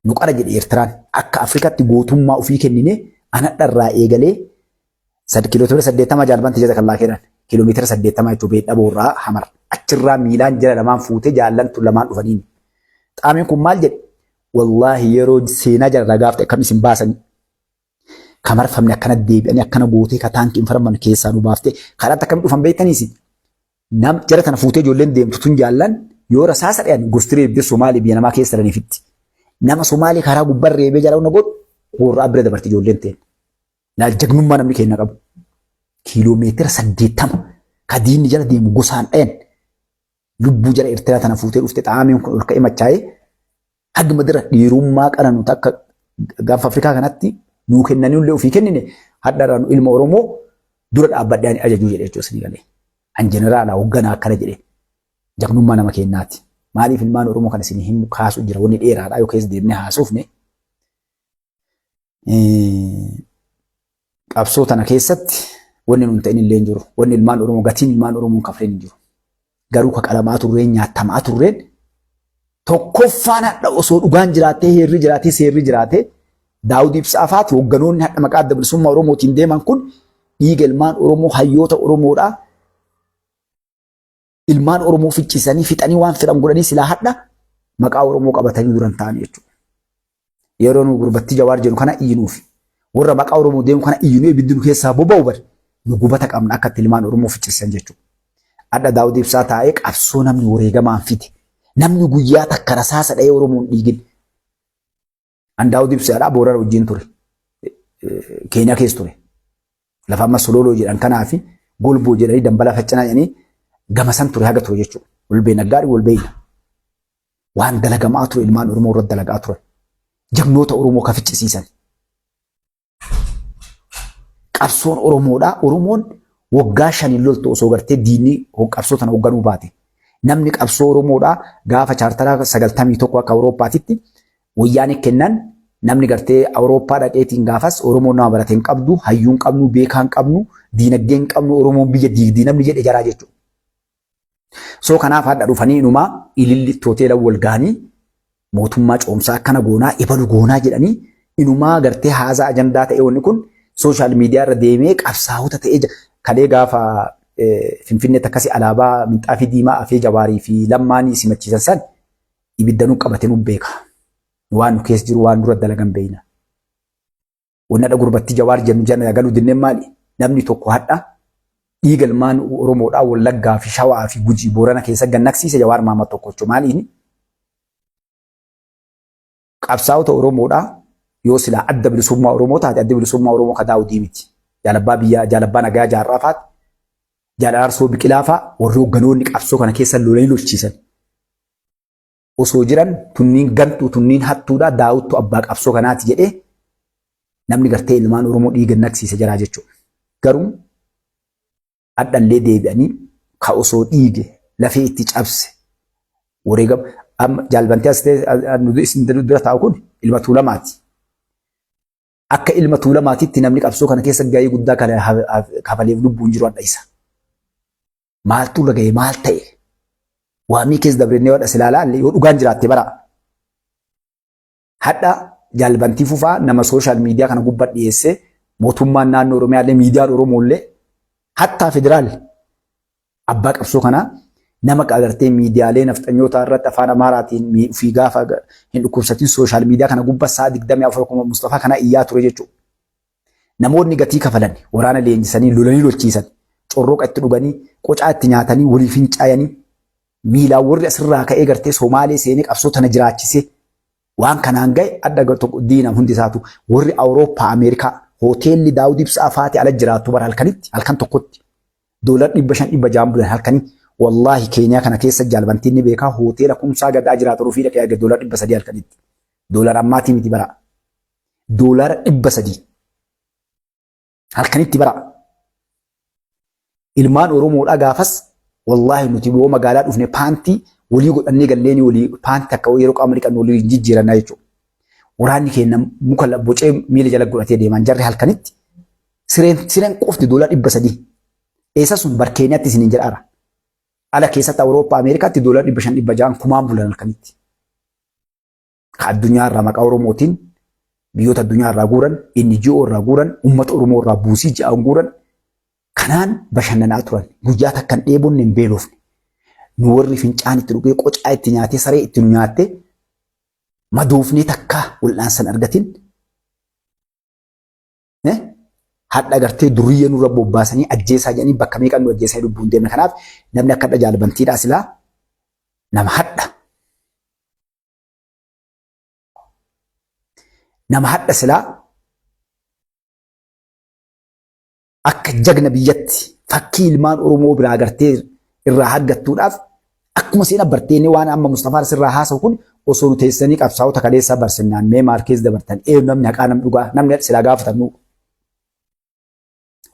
[SPEAKER 2] nu qara jedhe Eertiraan akka Afrikaatti gootummaa ufii kennine anadharraa eegalee kiiloomeetira 80 jaalbanti jeta kallaa kennan kiiloomeetira 80 jechuun beedhaboo irraa hamar achirraa miilaan jala lamaan fuutee jaallantu lamaan dhufaniin Xaameen kun maal jedhe wallaahi yeroo seenaa jala ragaafte akkam isin baasanii kamarfamne akkana deebi'anii akkana gootee ka taankiin farman keessaa nu baaftee karaatti akkamitti dhufan beektaniisi nam jara tana fuutee ijoolleen deemtu tun jaallan yoo rasaasa dhayan gostiree biyya Somaalee biyya namaa keessa dhalaniifitti nama Somaalee karaa gubbaan reebee jala hunda godhu warra bira dabarti ijoolleen ta'e laal jagnummaa namni keenya qabu kiiloomeetira 80 ka diinni jala deemu gosaan dhayan lubbuu jara Eertiraa tana fuutee dhufte Xaameen kun ol ka'ee machaa'ee hagga madira dhiirummaa qananu takka gaafa Afrikaa kanatti nuu kennanii illee ofii kennine hadharaan ilma Oromoo dura dhaabbadhaan ajajuu jedhee jechuudha galee. An jeneraalaa hoogganaa akkana jedhee jagnummaa nama kennaati. Maaliif ilmaan Oromoo kana isin hin kaasu jira wanni dheeraadha yoo keessa deemnee haasofne. Qabsoo tana keessatti wanni nuun ta'in illee hin jiru. Wanni ilmaan Oromoo gatiin ilmaan Oromoo kafreen hin jiru. Garuu ka qalamaa turreen nyaatamaa turreen tokkoffaan hadha osoo dhugaan jiraatee heerri jiraatee seerri jiraatee Daawud Ibsaa faati hoogganoonni hadha maqaa adda bilisummaa Oromootiin deeman kun dhiiga ilmaan Oromoo hayyoota Oromoodhaa ilmaan Oromoo ficcisanii fixanii waan fedhan godhanii silaa hadha maqaa Oromoo qabatanii duran ta'an jechuudha. Yeroo nu gurbattii Jawaar jennu kana iyyinuufi warra maqaa Oromoo deemu kana iyyinuu ibiddi nu keessaa boba'u bar nu gubata qabna akka ilmaan Oromoo ficcisan jechuudha. Hadha Daawud Ibsaa taa'ee qabsoo namni wareegamaan fite namni guyyaa takka rasaasa dha'ee Oromoon dhiigin. An Daawud Ibsaadhaa Booran wajjin ture. Keenya keessa ture. Lafa amma Sololoo jedhan kanaafi golboo jedhanii dambala faccanaa jedhanii gama san ture haga ture jechuudha. Walbee naggaadhi walbeeyna. Waan dalagamaa ture ilmaan Oromoo irratti dalagaa turan. Jagnoota Oromoo ka ficcisiisan. Qabsoon Oromoodhaa. Oromoon waggaa 5 loltu osoo gartee diinni qabsoo tana hoogganuu baate. Namni qabsoo Oromoodhaa gaafa chaartaraa 91 akka Awurooppaatitti wayyaanii kennan namni gartee Awurooppaa dhaqeetiin gaafas Oromoon nama barate hin qabdu, hayyuu hin qabnu, beekaa hin qabnu, diinagdee hin qabnu, Oromoon biyya diigdii namni jedhe jaraa jechuudha. So kanaaf hadha dhufanii inumaa ililli hoteela wal gahanii mootummaa coomsaa akkana goonaa ibalu goonaa jedhanii inumaa gartee haasaa ajandaa ta'e wanni kun sooshaal miidiyaa irra deemee qabsaa'ota ta'ee kalee gaafa Finfinneetti akkasii alaabaa minxaafii diimaa afee Jawaarii fi Lammaanii simachiisan san ibiddanuu qabatee nu beeka. Waan nu keessa jiru waan dura dalagan beeyna. Wannadha gurbatti Jawaar jennu jana yagaluu dinneen maali? Namni tokko hadha dhiiga ilmaan Oromoodhaa Wallaggaa fi Shawaa fi Gujii Boorana keessa gannaqsiise Jawaar Maamad tokkochu maaliini? Qabsaa'ota Oromoodhaa yoo silaa adda bilisummaa Oromoo taate adda bilisummaa Oromoo ka daawudii miti. Jaalabbaa biyyaa jaalabbaa nagaa jaarraa faati. Jaalala Arsoo Biqilaa fa'a warri hogganoonni qabsoo kana keessa lolanii lolchiisan. Osoo jiran tunniin gantuu tunniin hattuudhaa daawuttu abbaa qabsoo kanaati jedhee namni gartee ilmaan Oromoo dhiiga naqsiise jiraa jechuudha. Garuu adhallee deebi'anii ka osoo dhiige lafee itti cabse wareegama amma jaalbantii as ta'e isin dura taa'u kun ilma Tuulamaati. Akka ilma Tuulamaatiitti namni qabsoo kana keessa gahee guddaa kafaleef lubbuun jiru adda isa. Maaltu laga'e maal ta'e? Waamii keessa dabrennee wadha silaalaa yoo dhugaan jiraatte bara. Hadha jaalbantii fufaa nama sooshaal miidiyaa kana gubbaa dhiyeessee mootummaan naannoo Oromiyaallee miidiyaan Oromoollee hattaa federaal abbaa qabsoo kanaa nama qagartee miidiyaalee nafxanyoota irratti afaan Amaaraatiin fi gaafa hin dhukkubsatiin sooshaal miidiyaa kana gubbaa sa'a 24 Mustafaa kana iyyaa ture jechuudha. Namoonni gatii kafalan waraana leenjisanii lolanii lolchiisan corrooqa itti dhuganii qocaa itti nyaatanii waliif hin caayanii miilaan warri asirraa ka'ee gartee Somaalee seenee qabsoo tana jiraachisee waan kanaan ga'e adda diinam hundi isaatu warri Awurooppaa Ameerikaa hoteelli Daawud Ibsaa faati ala jiraattu bara halkan tokkotti $500 bulan halkanii wallaahi Keenyaa kana keessa jaalbantiin ni beekaa hoteela kumsaa gadaa jiraatu rufii dhaqee aga $300 halkanitti doolara ammaatii miti bara $300 halkanitti bara ilmaan Oromoodhaa gaafas wallaahi nuti yoo magaalaa dhufne paantii walii godhannee galleeni walii paantii akka yeroo qaama dhiqannu walii jijjiirannaa jechuudha. Waraanni keenya muka bocee miila jala godhatee deeman jarri halkanitti sireen qofti $300. Eessa sun barkeenyaatti isiniin jedhaara. Ala keessatti Awurooppaa Ameerikaatti $500 kumaan bulan halkanitti. Ka addunyaa irraa maqaa Oromootiin biyyoota addunyaa irraa guuran, NGO irraa guuran, uummata Oromoo irraa buusii ja'an guuran kanaan bashannanaa turan guyyaa takkan dheebonne hin beelofne. Nu warri fincaan itti dhugee qocaa itti nyaatee saree itti nu nyaattee madoofnee takka wal'aansan argatin hadha gartee duriyyee nurra bobbaasanii ajjeesaa jedhanii bakka meeqan nu ajjeesaa lubbuun deemne. Kanaaf namni akka hadha jaalbantiidhaa silaa nama hadha silaa akka jagna biyyatti fakkii ilmaan Oromoo biraa gartee irraa haggattuudhaaf akkuma seen barteeni waan amma Mustafaa sirraa haasa'u kun osoo nu teessanii qabsaa'ota kaleessaa barsinnaan mee maarkees dabartan namni haqaa nam dhugaa namni silaa gaafatannu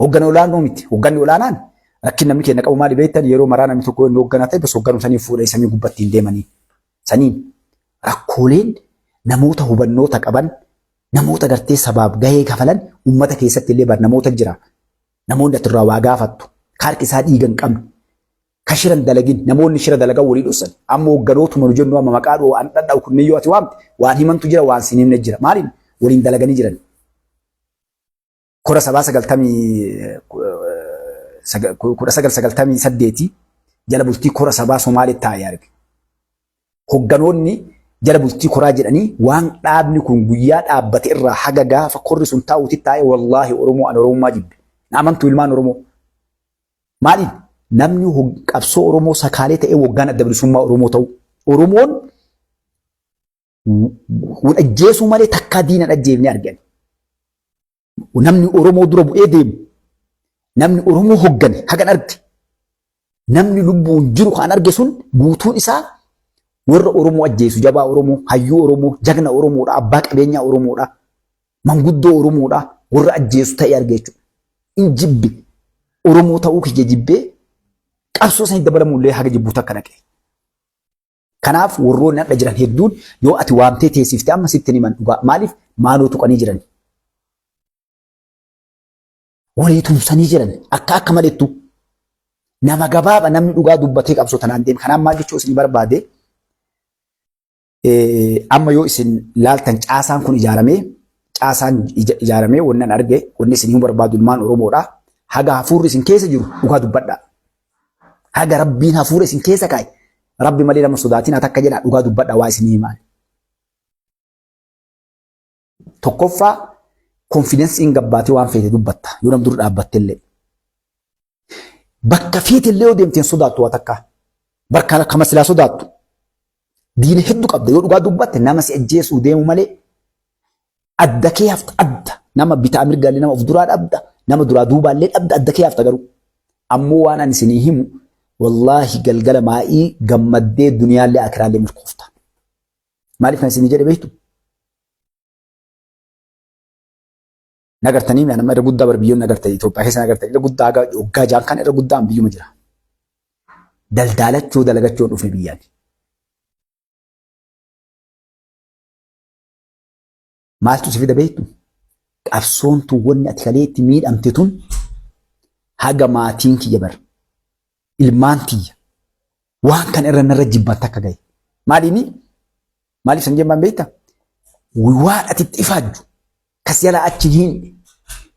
[SPEAKER 2] hoggana olaanoo miti hogganni olaanaan rakkin namni keenya qabu maali beektan yeroo maraa namni tokko inni hogganaa ta'e bas hogganu sanii fuudhee samii gubbatti hin deemanii saniin rakkooleen namoota hubannoota qaban namoota gartee sabaaf gahee kafalan uummata keessatti illee bar namoota jira namoonni atirraa waa gaafattu harki isaa dhiigan qabnu ka shiran dalagin namoonni shira dalagan walii dhossan amma hogganootuma nu jennu amma maqaa dhoo an dhadha'u kunniyyoo ati waamte waan himantu jira waan siin himne jira maaliin waliin dalaganii jiran kora 1998 jala bultii kora sabaa Somaalitti taa'ee arge hogganoonni jala bultii koraa jedhanii waan dhaabni kun guyyaa dhaabbate irraa haga gaafa korri sun taa'uutti taa'ee wallaahi Oromoo an Oromummaa jibbe naamantu ilmaan Oromoo maaliin namni qabsoo Oromoo sakaalee ta'ee waggaan adda bilisummaa Oromoo ta'u Oromoon ajjeesuu malee takkaa diina ajjeefne argan namni Oromoo dura bu'ee deemu namni Oromoo hoggane hagan arge namni lubbuun jiru kan arge sun guutuun isaa warra Oromoo ajjeesu jabaa Oromoo hayyuu Oromoo jagna Oromoodha abbaa qabeenyaa Oromoodha manguddoo Oromoodha warra ajjeesu ta'e arge jechuudha. Injibbi Oromoo ta'uu kiyya jibbee qabsoo san dabalamullee haga jibbuutu akka naqe. Kanaaf warroonni hadha jiran hedduun yoo ati waamtee teessiftee amma sitti himan dhugaa maaliif maaloo tuqanii jiran walii tumsanii jiran akka malettu nama gabaaba namni dhugaa dubbatee qabsoo tanaan deema. Kanaaf maal jechuu isin barbaade amma yoo isin laaltan caasaan kun ijaaramee wannan arge wanni isin hin barbaadu ilmaan Oromoodha. Haga hafuurri isin keessa jiru dhugaa dubbadha. Haga rabbiin hafuura isin keessa kaa'e rabbi malee nama sodaatiin akka jedha dhugaa dubbadha waa isin himaan. Tokkoffaa konfidensiin gabbaatee waan feete dubbatta yoo nam dur dhaabbattellee. Bakka feetillee yoo deemteen sodaattu waa takka. Bakka kama silaa sodaattu. Diina hedduu qabda yoo dhugaa dubbatte nama si ajjeesuu deemu malee adda kee hafta adda nama bitaa mirgaallee nama of duraa dhabda nama duraa duubaallee dhabda adda kee hafta garuu. Ammoo waan ani isinii himu wallaahi galgala maa'ii gammaddee duniyaallee akiraallee mirkoofta. Maaliif kan isinii jedhe beektu? Nagartanii nama irra guddaa biyyoon nagartanii Itoophiyaa keessa nagartanii irra guddaa waggaa jaan kan irra guddaan biyyuma jira. Daldaalachuu dalagachuu dhufne biyyaan. Maaltu si fida beektu? Qabsoon tuwwanni ati kalee itti miidhamte tun haga maatiin kiyya bar ilmaan kiyya waan kan irra narra jibban takka gahe. Maaliif san jemmaan beekta? Waan ati itti ifaajju kas jala achi hin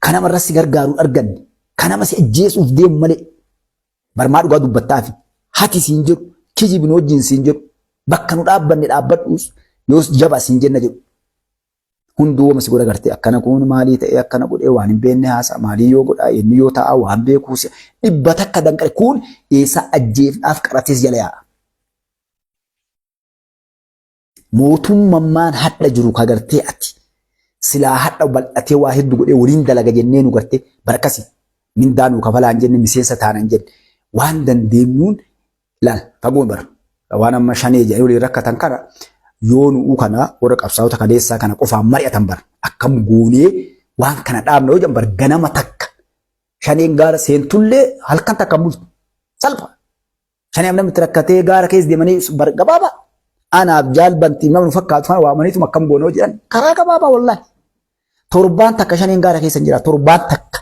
[SPEAKER 2] kana marra si gargaaru arganne kana si ajjeesuuf deemu malee barmaa dhugaa dubbattaafi hati siin jedhu kijibni wajjin siin jedhu bakka nu dhaabbanne dhaabbadhuus yoos jaba siin jenna jedhu hunduu wama si godha gartee akkana kun maalii ta'e akkana godhee waan hin beekne haasa maalii yoo godhaa inni yoo ta'a waan beekuus dhibba takka danqare kun eessa ajjeefnaaf qaratees jala yaa'a. Mootummaan hadha jiru ka gartee ati silaa hadha bal'atee waa hedduu godhee waliin dalaga jennee nu gartee barakasi mindaanuu kafalaan jenne miseensa taanan jenne waan dandeenyuun laal fagoon bara waan amma shanee jedhanii waliin rakkatan kana yoo nu'uu kana warra qabsaa'ota kaleessaa kana qofaan mari'atan bara akkam goonee waan kana dhaabna yoo jedhan bara ganama takka shaneen gaara seentullee halkan takka bultu salpha shaneen namni rakkatee gaara keessa deemanii bara gabaabaa anaaf jaalbantii namni fakkaatu fana waamaniitu akkam goonoo jedhan karaa gabaabaa wallaahi. Torbaan takka shaneen gaara keessa jira torbaan takka.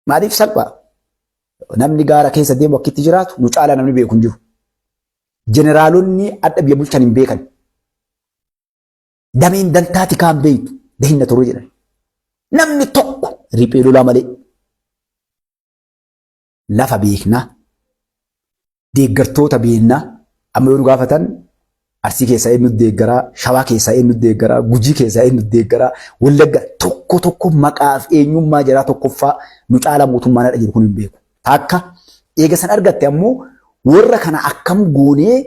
[SPEAKER 2] Maaliif salphaa? Namni gaara keessa deemu akkitti jiraatu nu caalaa namni beeku hin jiru. Jeneraalonni adda biyya bulchan hin beekan. Dameen dantaati kaan beeytu dahinna turuu jedhan. Namni tokko riphee lolaa malee. Lafa beeknaa. Deeggartoota beeknaa. Amma yoo nu gaafatan Arsii keessaa eenyu deeggaraa, Shawaa keessaa eenyu deeggaraa, Gujii keessaa eenyu deeggaraa, Wallagga tokko maqaaf eenyummaa jiraa tokkoffaa nu caalaa mootummaan hadha jiru kun hin beeku. Takka eega san argatte ammoo warra kana akkam goonee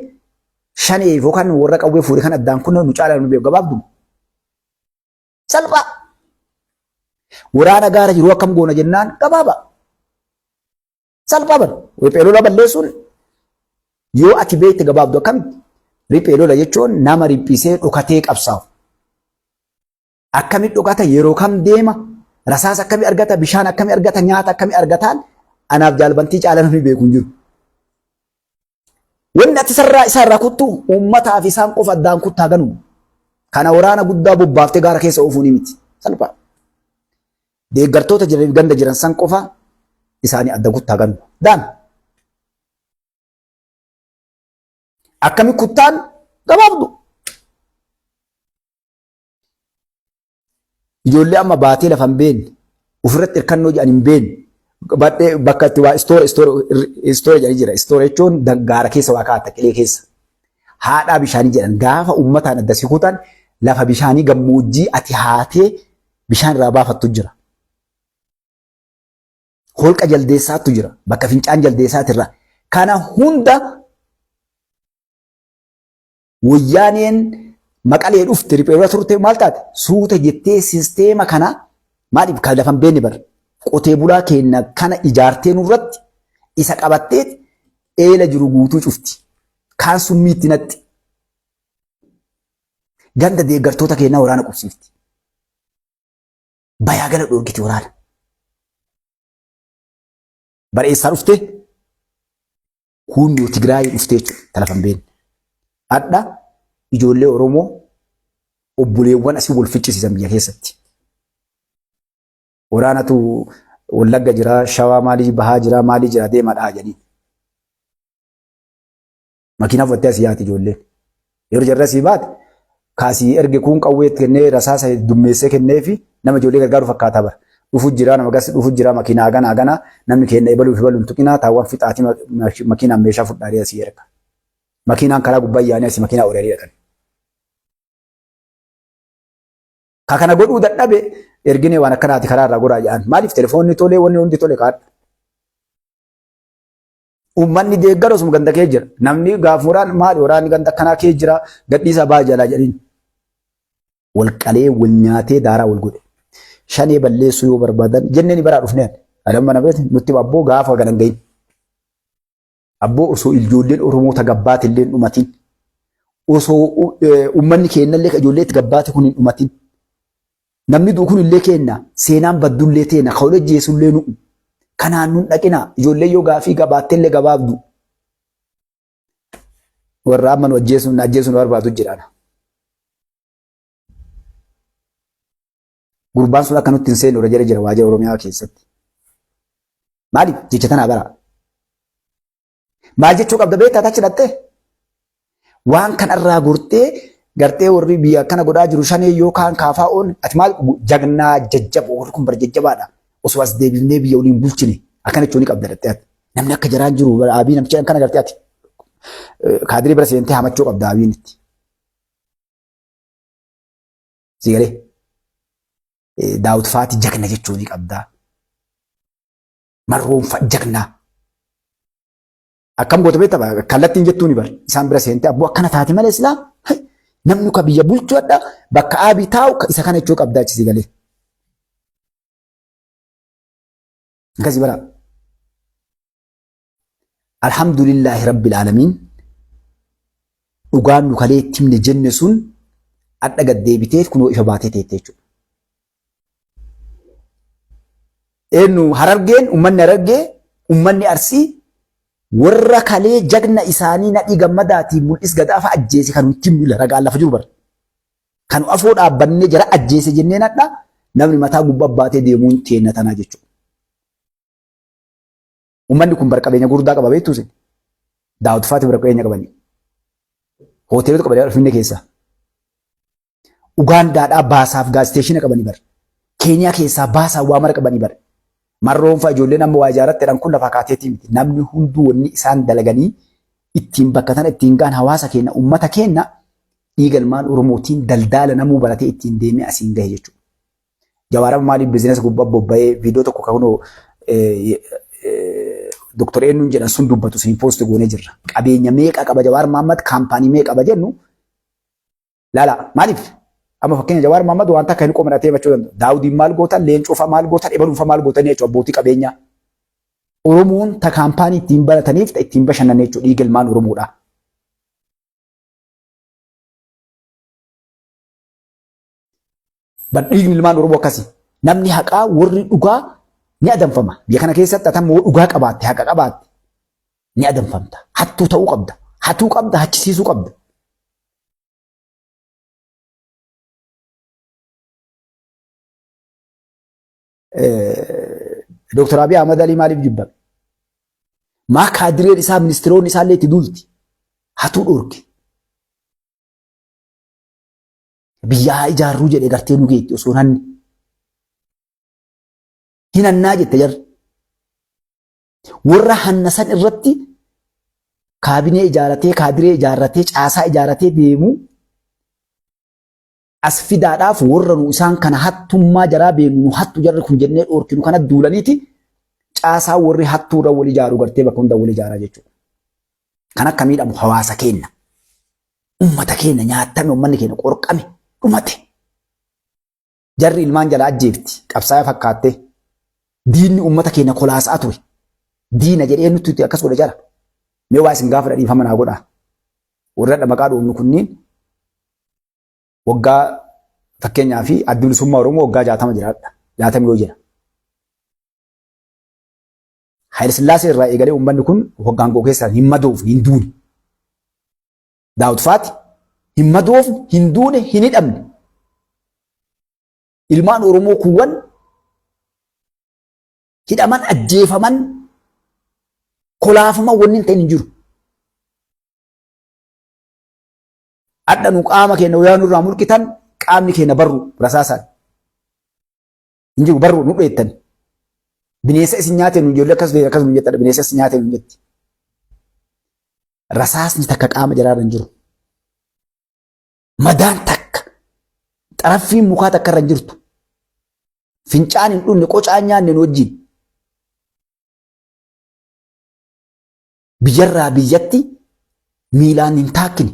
[SPEAKER 2] shaneef yookaan warra qawwee fuudhee kan addaan kun nu caalaa nu beeku gabaabdu. Salphaa. Waraana gaara jiru akkam goona jennaan gabaaba. Salphaa bara. Riphee lola balleessuun yoo ati beekte gabaabdu akkamitti? Riphee lola jechuun nama riphisee dhokatee qabsaa'u. Akkamitti dhokata yeroo kam deema? Rasaasa akkamii argata? Bishaan akkamii argata? Nyaata akkamii argataan? Anaaf jaalbantii caalaa namni beeku hin jiru. Wanni ati isaarraa kuttu uummataaf isaan qofa addaan kuttaa ganu. Kana waraana guddaa bobbaaftee gaara keessa oofuu ni miti. Salphaa. Deeggartoota jiraniif ganda jiran san qofa isaanii adda kuttaa ganu. Daan. Akkami kuttaan gabaabdu. Ijoollee amma baatee lafa hin beekne ofirratti hirkannoo jedhan hin beekne bakka itti waa istoore jedhanii jira. Istoore jechuun gaara keessa waa kaa'ata qilee keessa. Haadhaa bishaanii jedhan gaafa uummataan adda si kutan lafa bishaanii gammoojjii ati haatee bishaan irraa baafattu jira. Holqa jaldeessaatu jira. Bakka fincaan jaldeessaati irraa. Kana hunda wayyaaneen maqalee dhufte riphee turte maal taate suuta jettee sisteema kana maaliif kan lafa hin beekne bar qotee bulaa keenya kana ijaartee nurratti isa qabattee eela jiru guutuu cufti. Kaan summiitti natti. Ganda deeggartoota keenyaa waraana qubsiifti. Bayaa gala dhoorgiti waraana. Bareessaa dhuftee hundi Tigraayii dhuftee jechuudha. Talafan beekne. Adda ijoollee Oromoo obboleewwan asii wal ficcisiisan biyya keessatti. Waraanatu Wallagga jira, Shawaa maalii bahaa jira, maalii jira deemadhaa jedhanii. Makiinaa fudhattee asii yaati ijoolleen. Yeroo jarri asii baate kaasii erge kun qawwee kennee rasaasa dummeessee kennee fi nama ijoollee gargaaru fakkaata bara. Dhufu jira nama gas dhufu jira makiinaa hagana namni keenya ibaluu fi baluun tuqinaa taawwan fixaatii makiinaan meeshaa fudhaadhee asii erga. Makiinaan karaa gubbaa yaa'anii asii makiinaa oolanii dhaqan. Kana godhuu dadhabe erginee waan akkanaati karaa irraa godhaa jedhan. Maaliif telefoonni tolee wanni hundi tole kaadha. Uummanni deeggaru osuma ganda kee jira. Namni gaafuraan maali waraanni ganda akkanaa kee jira gadhiisaa baa jalaa jedhanii. Wal qalee wal nyaatee daaraa wal godhe. Shanee balleessuu yoo barbaadan jenneen baraa dhufneen. Adamma na beekne nutti abboo gaafa galan gahin. Abboo osoo ijoolleen Oromoota gabbaate illee dhumatiin. Osoo uummanni keenyallee ijoolleetti gabbaate kun hin dhumatiin. Namni du'u kun illee kenna seenaan baddullee teena kawle jeesullee nu kanaan nun dhaqina ijoollee yoo gaafii gabaattellee gabaabdu warra amman ajjeesuun barbaadu jedhana. Gurbaan sun akka nutti hin seenne irra jira waajjira Oromiyaa keessatti. Maaliif jecha tanaa bara? Maal jechuu qabda beektaa achi dhattee? Waan kanarraa gortee gartee warri biyya kana godhaa jiru shanee yookaan kaafaa'oon ati maal jagnaa jajjaboo warri kun bar jajjabaadha. Osoo as deebinee biyya waliin bulchine akkana jechuun qabda dhattee ati. Namni akka jaraan jiru Abiy namicha kana gartee ati. Kaadirii bira seentee hamachuu qabda Abiyin itti. Sigalee. Daawud Faati jagna jechuun qabda. Marroon fa jagnaa. Akkam goota beektaa kallattiin jettuun bar isaan bira seentee abboo akkana taate malee silaa namni ka biyya bulchuudha bakka Abiy taa'u isa kana jechuu qabdaa achi sigalee. Akkasii bara. Alhamdulillahi Rabbil Aalamiin dhugaan nu kalee itti himne jenne sun adda gaddeebitee kunoo ifa baatee teettee jechuudha. Eenyu Harargeen uummanni Harargee uummanni Arsii warra kalee jagna isaanii nadhii gammadaatiin mul'is gadaafa ajjeese kan nuti himnu ragaan lafa jiru bara. Kan afoo dhaabbannee jara ajjeese jennee nadha namni mataa gubbaa baatee deemuun teenna tanaa jechuudha. Uummanni kun bar qabeenya gurguddaa qaba beektuu isin. Daawud Faati bar qabeenya qabani. Hoteelota qabanii Finfinnee keessa. Ugaandaadhaa baasaaf gaaziteeshina qabanii bar. Keeniyaa keessaa baasaa waa mara qabanii bar. Marroon fa'a ijoolleen amma waa ijaaratti jedhan kun lafa kaateetii miti. Namni hunduu wanni isaan dalaganii ittiin bakka tana ittiin gaan hawaasa keenya uummata keenya dhiigalmaan Oromootiin daldala namuu baratee ittiin deemee asiin gahe jechuudha. Jawaarama maaliif biizinesa gubbaa bobba'ee viidiyoo tokko kaa'uun Dr. Eenyuun jedhan sun dubbatu sun poosti goonee jirra. Qabeenya meeqa qaba Jawaar Mohaammed kaampaanii meeqa qaba jennu laala maaliif? Amma fakkeenya Jawaar Mohaammed wanta akka hin qomanatee bachuu danda'u. Daawudiin maal gootan, Leencoofa maal gootan, Ebaluufa maal gootan jechuudha abbootii qabeenyaa. Oromoon ta kaampaanii ittiin barataniif ittiin bashannan jechuudha dhiigalmaan Oromoodha. Dhiigni ilmaan Oromoo akkasii. Namni haqaa warri dhugaa ni adamfama. Biyya kana keessatti atammoo dhugaa qabaatte haqa qabaatte ni adamfamta. Hattuu ta'uu qabda. Hatuu qabda hachisiisuu qabda. Dr. Abiy Ahmed Ali maaliif jibbame? Maa kaadireen isaa ministeeronni isaallee itti duulti. Hatuu dhorke. Biyyaa ijaarruu jedhee gartee nu geetti osoo hanni. Hinannaa jette jarri. Warra hannasan irratti kaabinee ijaaratee, kaadiree ijaarratee, caasaa ijaaratee deemu as fidaadhaaf warra nu isaan kana hattummaa jaraa beenu nu hattu jarri kun jennee dhoorkinu kana duulaniiti caasaa warri hattuurra wal ijaaru gartee bakka hunda wal ijaaraa jechuudha. Kan akka miidhamu hawaasa keenya. Uummata keenya nyaatame uummanni keenya qorqame dhumate. Jarri ilmaan jalaa ajjeefti qabsaa'aa fakkaattee. diinni ummata keenya kolaasaa ture. Diina jedhee nutti akkas godha jara. Mee waa isin gaafa dhiifama naa godhaa. Warra maqaa dhoofnu kunniin waggaa fakkeenyaa fi adda bilisummaa Oromoo waggaa 60 jiraadha. 60 yoo jira. Haayile Sillaasee irraa eegalee uummanni kun hoggaan koo keessaa hin madoofu hin duune. Daawud Faati hin madoofu hin duune hin hidhamne. Ilmaan Oromoo kuuwwan hidhaman ajjeefaman kolaafaman wanni hin ta'in hin jiru. Adda nu qaama keenya wayyaa nurraa mulqitan qaamni keenya barru rasaasaan. Hin jiru barru nu dheettan. Bineensa isin nyaateen nu ijoollee akkas nu jettadha bineensa isin nyaateen nu jetti. Rasaasni takka qaama jaraarra hin jiru. Madaan takka xaraffiin mukaa takka irra hin jirtu. Fincaan hin dhunne qocaan nyaanne nu wajjin. Biyyarraa biyyatti miilaan hin taakkine.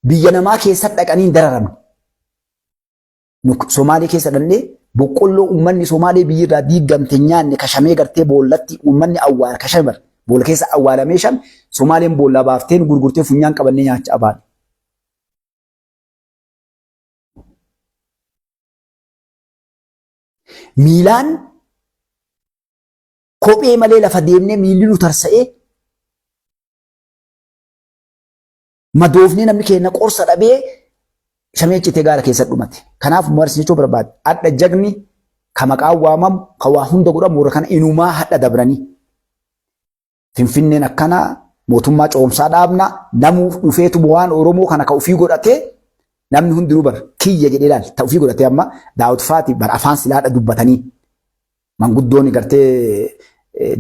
[SPEAKER 2] Biyya namaa keessatti dhaqanii hin dararamne. Somaalee keessa dhannee boqqolloo uummanni Somaalee biyyirraa diigamte nyaanne kashamee gartee boollatti uummanni awwaala kashamar boolla keessa awwaalamee shan Somaaleen boollaa baaftee gurgurtee funyaan qabannee nyaachaa baane. Miilaan kophee malee lafa deemnee miilli nu tarsa'ee madoofnee namni keenya qorsa dhabee shameechitee gaara keessa dhumate. Kanaaf marsi jechuu barbaade adda jagni ka maqaan waamamu ka waa hunda godhamu warra kana inumaa hadha dabranii. Finfinneen akkana mootummaa coomsaa dhaabna namuuf dhufeetu bu'aan Oromoo kana ka ofii godhatee namni hundinuu bar kiyya jedhee ilaal ta'u ofii godhatee amma Daawud Faati bar afaan silaadha dubbatanii manguddoonni gartee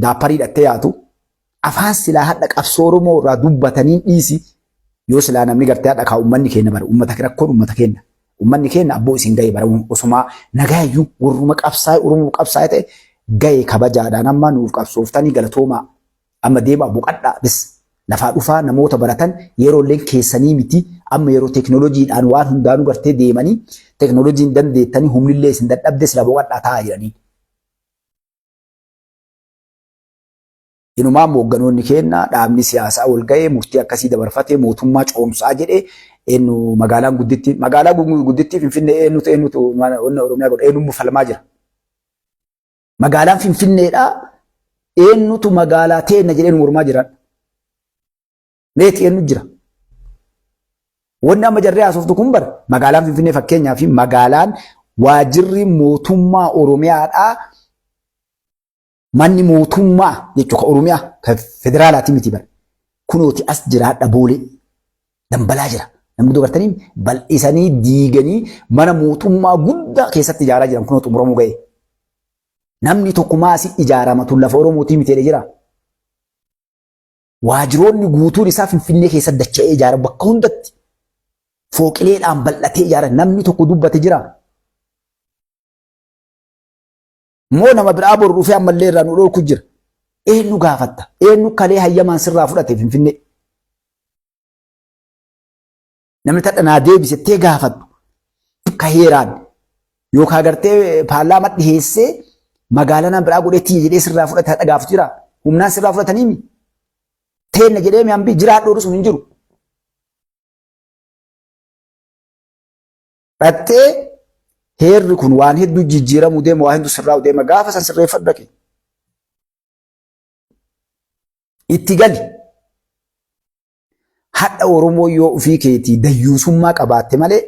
[SPEAKER 2] daapparii dhattee yaatu afaan silaa hadha qabsoo Oromoo irraa dubbatanii dhiisi. Yoo silaa namni gartee hadha kaa uummanni keenya bara uummata rakkoon uummata keenya. Uummanni keenya abboo isin gahee bara osuma nagaayyuu warruma qabsaa'e Oromoo qabsaa'e ta'e gahee kabajaadhaan amma nuuf qabsooftanii galatoomaa amma deemaa boqadhaa bis lafaa dhufaa namoota baratan yeroolleen keessanii miti amma yeroo teekinooloojiidhaan waan hundaanuu gartee deemanii teekinooloojiin dandeettanii humnillee isin dadhabde sila boqadhaa taa'aa jiranii. Inumaan hoogganoonni keenya dhaabni siyaasaa wal ga'ee murtii akkasii dabarfatee mootummaa coomsaa jedhee eenyu magaalaan guddittii Finfinnee eenyutu Oromiyaa godha eenyu falmaa jira. Magaalaan Finfinneedhaa eenyutu magaalaa teenya jedhee mormaa jiran. Meeti eenyu jira. Wanni amma jarree haasoftu kun bara magaalaan Finfinnee fakkeenyaa fi magaalaan waajirri mootummaa Oromiyaadhaa manni mootummaa jechuun ka Oromiyaa ka federaalaati miti bara. Kunooti as jiraadha boolee dambalaa jira. Namni dubartanii bal'isanii diiganii mana mootummaa guddaa keessatti ijaaraa jiran kunooti xumuramuu ga'e. Namni tokko maasii ijaaramatu lafa Oromootii miteedha jira. Waajiroonni guutuun isaa Finfinnee keessatti dacha'ee ijaara bakka hundatti fooqileedhaan bal'atee ijaara namni tokko dubbate jira. Moo nama biraa boru dhufee ammallee irraa nu dhorku jira. Eenyu gaafatta? Eenyu kalee hayyamaan sirraa fudhate Finfinnee? Namni tadhanaa deebisettee gaafattu ka heeraan yookaan agartee paarlaamaa dhiheessee magaalaa biraa godheetii jedhee sirraa fudhate hadha gaafatu jira. Humnaan sirraa fudhatanii teenna jedhee mi'aan jiraadhoo sun hin jiru. Dhattee heerri kun waan hedduu jijjiiramuu deema waan hedduu sirraa'u deema gaafa san sirreeffadhu dhaqe. Itti gali. Hadha Oromoo yoo ofii keetii dayyuusummaa qabaatte malee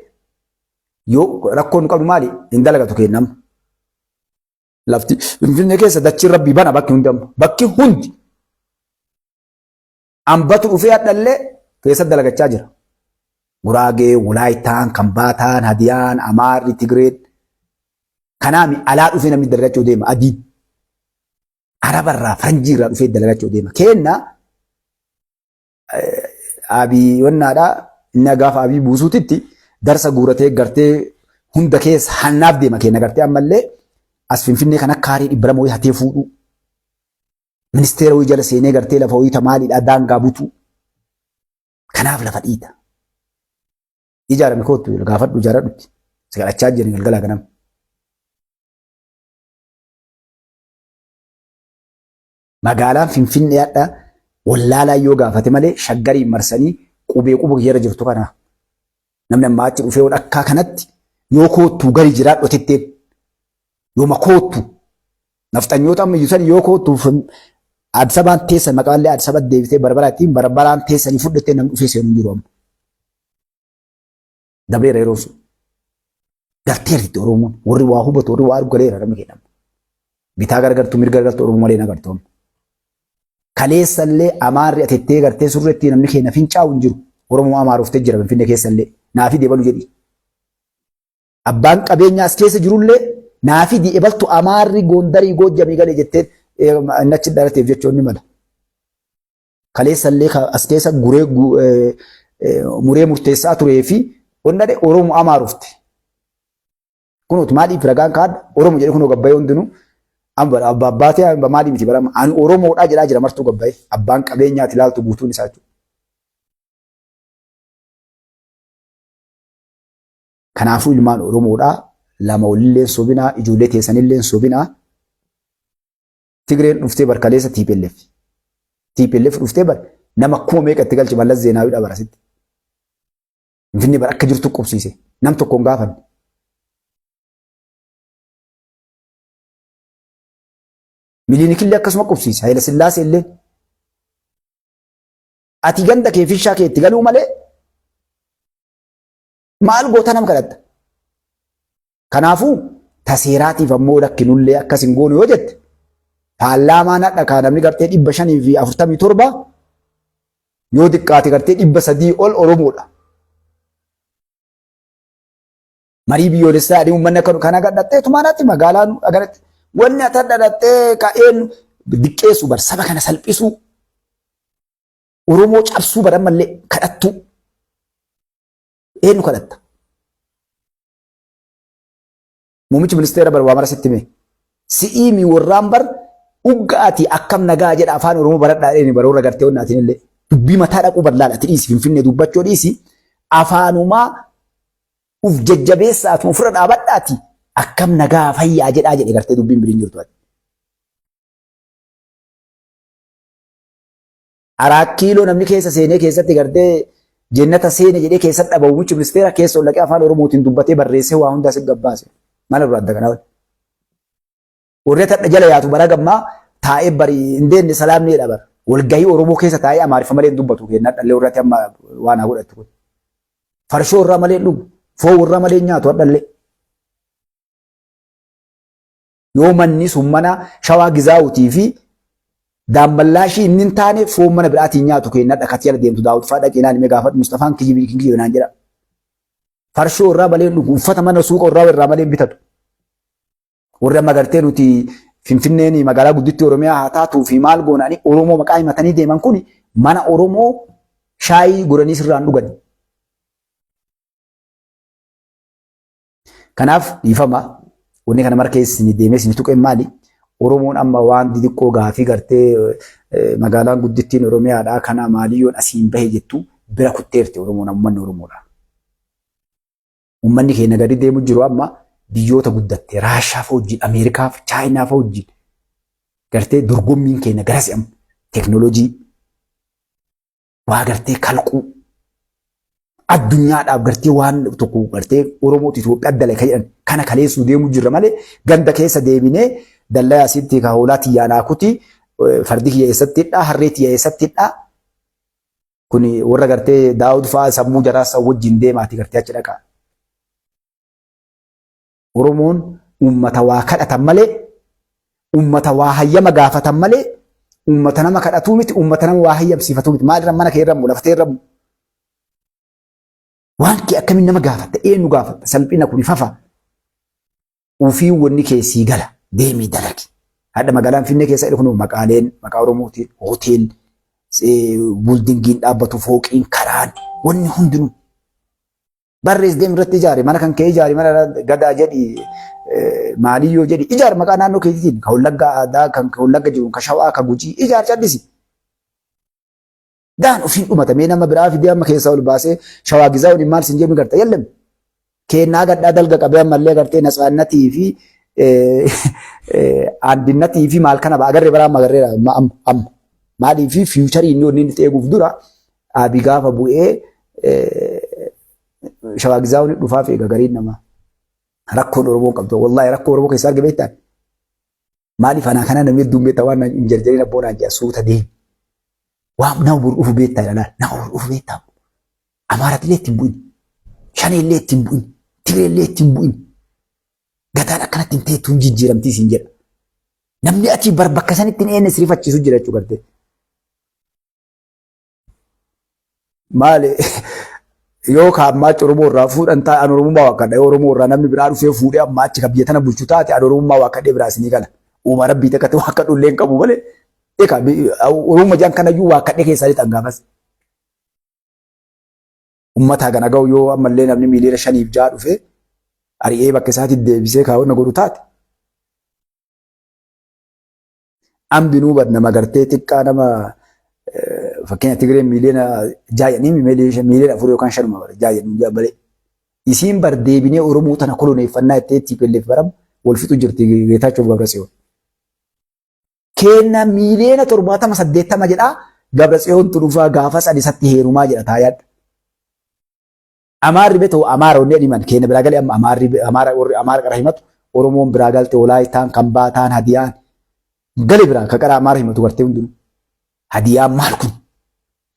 [SPEAKER 2] yoo rakkoon qabdu maali hin dalagatu kennamu. Lafti Finfinnee keessa dachiin rabbii bana bakki hundamu bakki hundi ambatu dhufee hadhallee keessatti dalagachaa jira. Guraagee, Walaayittaan, Kambaataan, Hadiyaan, Amaarri, Tigreen. Kanaami alaa dhufee namni dalagachuu deema adiin. Arabarraa Faranjiirraa dhufee dalagachuu deema. Kenna Abii wannaadhaa inni gaafa Abii buusuutitti darsa guuratee gartee hunda keessa hannaaf deema kenna gartee ammallee as Finfinnee kan akka haarii dhibbara moo'ee hatee fuudhu. Ministeera wayii jala seenee gartee lafa wayii maaliidhaa daangaa butu. Kanaaf lafa dhiita. Ijaarame kootu gaafadhu ijaaradhutti. Sigalachaa jiran galgala ganama. magaalaan Finfinneedha wallaalaa yoo gaafate malee shaggarii marsanii qubee qubu yeroo jirtu kana namni amma achi dhufee akka kanatti yoo koottu gari jiraadhu tetteen yoo makootu naftanyoota amma yuusan yoo koottu Addis Ababaan teessan maqaalee Addis Ababa deebitee barbaraatiin barbaraan teessanii fudhattee namni dhufee seenu jiru amma dabreera yeroo sun garteerti Oromoon warri waa hubatu warri waa argaleera namni kennamu bitaa gargartuu mirga gargartuu Oromoo malee nagartoom kaleessallee amaarri atettee gartee surreetti namni kenna fincaa'u hin jiru Oromoo amaaruftee jira Finfinnee keessallee naafi deebalu jedhi abbaan qabeenyaa as keessa jirullee naafi deebaltu amaarri Gondarii Goojjamii galee jettee nachi dhalateef jechuun ni mala kaleessallee as keessa muree murteessaa turee fi onnade Oromoo amaarufte kunuut maaliif ragaan kaadha Oromoo jedhe kunoo gabbayee hundinuu abbaatee maali miti barama ani Oromoodhaa jedhaa jira martuu gabbayee abbaan qabeenyaati ilaaltu guutuun isaa jechuudha. Kanaafuu ilmaan Oromoodhaa lama walilleen sobinaa ijoollee teessanilleen sobinaa Tigreen dhuftee barkaleessa TPLF dhuftee bar nama kuma meeqa itti galchi Mallas Zeenaawii barasitti. Finfinnee bar akka jirtu qubsiise nam tokkoon gaafanne. Miliinikillee akkasuma qubsiise Hayila Sillaasee illee ati ganda kee fishaa kee itti galuu malee maal goota nam kadhatta. Kanaafuu taseeraatiif ammoo lakkinullee akkas hin goonu yoo jette paarlaamaan hadha namni gartee 547 yoo xiqqaate gartee 300 ol Oromoodha. Marii biyyoolessaa adii uummanni kana gadhattee tumaanaatti magaalaan agarratti wanni ata dhadhattee ka'een diqqeessu bar saba kana salphisuu Oromoo cabsuu baran mallee kadhattu eenyu kadhatta. Muummichi ministeera bar waa mara sitti mee si'ii mi warraan bar uggaati akkam nagaa jedha afaan Oromoo baradhaadheeni baroora gartee onnaatiin illee dubbii mataa dhaquu bal'aadha dhiisi Finfinnee dubbachuu dhiisi afaanumaa uf jajjabeessaatu ofirra dhaabadhaati akkam nagaa fayyaa jedhaa jedhe gartee dubbiin biriin jirtu. Araa kiiloo namni keessa seenee keessatti gartee jennata seene jedhee keessatti dhabamu muummichi ministeera keessa ol dhaqee afaan Oromootiin dubbatee barreessee waa hundaa si gabbaase. Maal irraa adda kanaa? Warreen tadha jala yaatu bara gammaa taa'ee bari indeenni salaamni dhabar. Walgahii Oromoo keessa taa'ee Amaariffa malee dubbatu kennaa dhallee warratti amma waan haa godhattu kun. Farshoo irraa malee dhugu, foon irraa malee nyaatu hadhallee. Yoo manni sun mana Shawaa Gizaawutii fi Daamballaashii inni hin taane foon mana biraatiin nyaatu kennaa dhaqatii jala deemtu daawwatu fa'aa dhaqee naan himee gaafadhu Mustafaan Kijibee naan jedha. Farshoo irraa malee dhugu, uffata mana suuqa irraa malee bitatu. Warri amma gartee nuti Finfinneen magaalaa gudditti Oromiyaa haa taatuu fi maal goonaanii Oromoo maqaa himatanii deeman kun mana Oromoo shaayii godhanii sirraan dhugan. Kanaaf dhiifama wanni kana mara keessi deemee si tuqeen maali? Oromoon amma waan xixiqqoo gaafii gartee magaalaan guddittiin Oromiyaadhaa kana maaliyyoon asiin bahe jettu bira kutteerti Oromoon uummanni Oromoodha. Uummanni keenya gadi deemu jiru amma biyyoota guddatte Raashaa fa'aa wajjin Ameerikaa fi Chaayinaa fa'aa wajjin gartee dorgommiin keenya garasi amma teeknooloojii waa gartee kalquu addunyaadhaaf gartee waan tokko gartee Oromooti Itoophiyaa adda kan jedhan kana kaleessuu deemu jirra malee ganda keessa deebinee dallaa asitti ka hoolaa xiyyaanaa kuti fardi kiyya eessattidha harree kiyya eessattidha kun warra gartee Daawud fa'aa sammuu jaraasa wajjin deemaati gartee achi dhaqa. Oromoon uummata waa kadhatan malee uummata waa hayyama gaafatan malee uummata nama kadhatuu miti uummata nama waa hayyamsiifatu miti maalirra mana kee irramu lafa ta'e irramu waan kee akkamiin nama gaafatta eenyu gaafatta salphina kun fafa ufii wanni keessii gala deemii dalagi hadda magaalaan Finfinnee keessa kun maqaaleen maqaa Oromooti hotel buildingiin dhaabbatu fooqiin karaan wanni hundinuu barrees deem irratti ijaare mana kan kee ijaare mana gadaa jedhi maaliyyoo jedhi ijaare maqaa naannoo keetiin ka Wallagga aadaa kan Wallagga jiru ka Shawaa ka Gujii ijaare caddisi. Daan ofiin dhumatamee nama biraa fidee amma keessaa ol baasee Shawaa Gizaawun maal sin jedhu garta yallam kennaa gaddaa dalga qabee ammallee gartee Natsaannatii fi andinnati fi maal kana agarre bara magarreera am maali fi future inni onni teeguuf dura abi gaafa bu'ee shawagizaawni dhufaaf eega gariin nama rakkoon Oromoo qabdu wallahi rakkoo Oromoo keessa arge beektan maaliif ana kana namni dumbeeta waan injarjarina boona jaasuuta dee waan na dhufu beektaa ilaalaa na dhufu beektaa Amaarat leetti bu'in Shanee leetti bu'in Tiree leetti bu'in gataan akkanatti teetuun jijjiiramtii siin jedha namni ati bakka sanitti enne sirifachiisu jira jechuudha garte maali yoo kaammaa Oromoo irraa fuudhan taa'an Oromummaa wakkadha Oromoo irraa namni biraa dhufee fuudhee amma achi ka biyya tana bulchu taate Oromummaa wakkadhee biraasini kana uuma rabbii takkate wakkadhu illee hin qabu malee eka Oromoo jaan kanayyuu wakkadhee keessaa dhiqan gaafas ummata gana ga'u yoo ammallee namni miliyoona 5-6 dhufee ari'ee bakka isaatti deebisee kaawwanna godhu taate ambinuu bad nama gartee xiqqaa nama fakkeenya Tigiree miliyoona 6 miliyoona 4 yookaan 5 bara 6 malee isiin bar deebinee Oromoo tana koloneeffannaa itti TPLF baram wal fixu jirti Geetaachof Gabrasiyoon kenna miliyoona 70-80 jedha Gabrasiyoon dhufaa gaafa sadisatti heerumaa jedha taayadha Amaarri beto Amaara onnee dhiman kenna biraa galee Amaara qara himatu Oromoon biraa galte Walaayitaan Kambaataan Hadiyaan galee biraa ka qara Amaara himatu gartee hundinuu Hadiyaan maal kun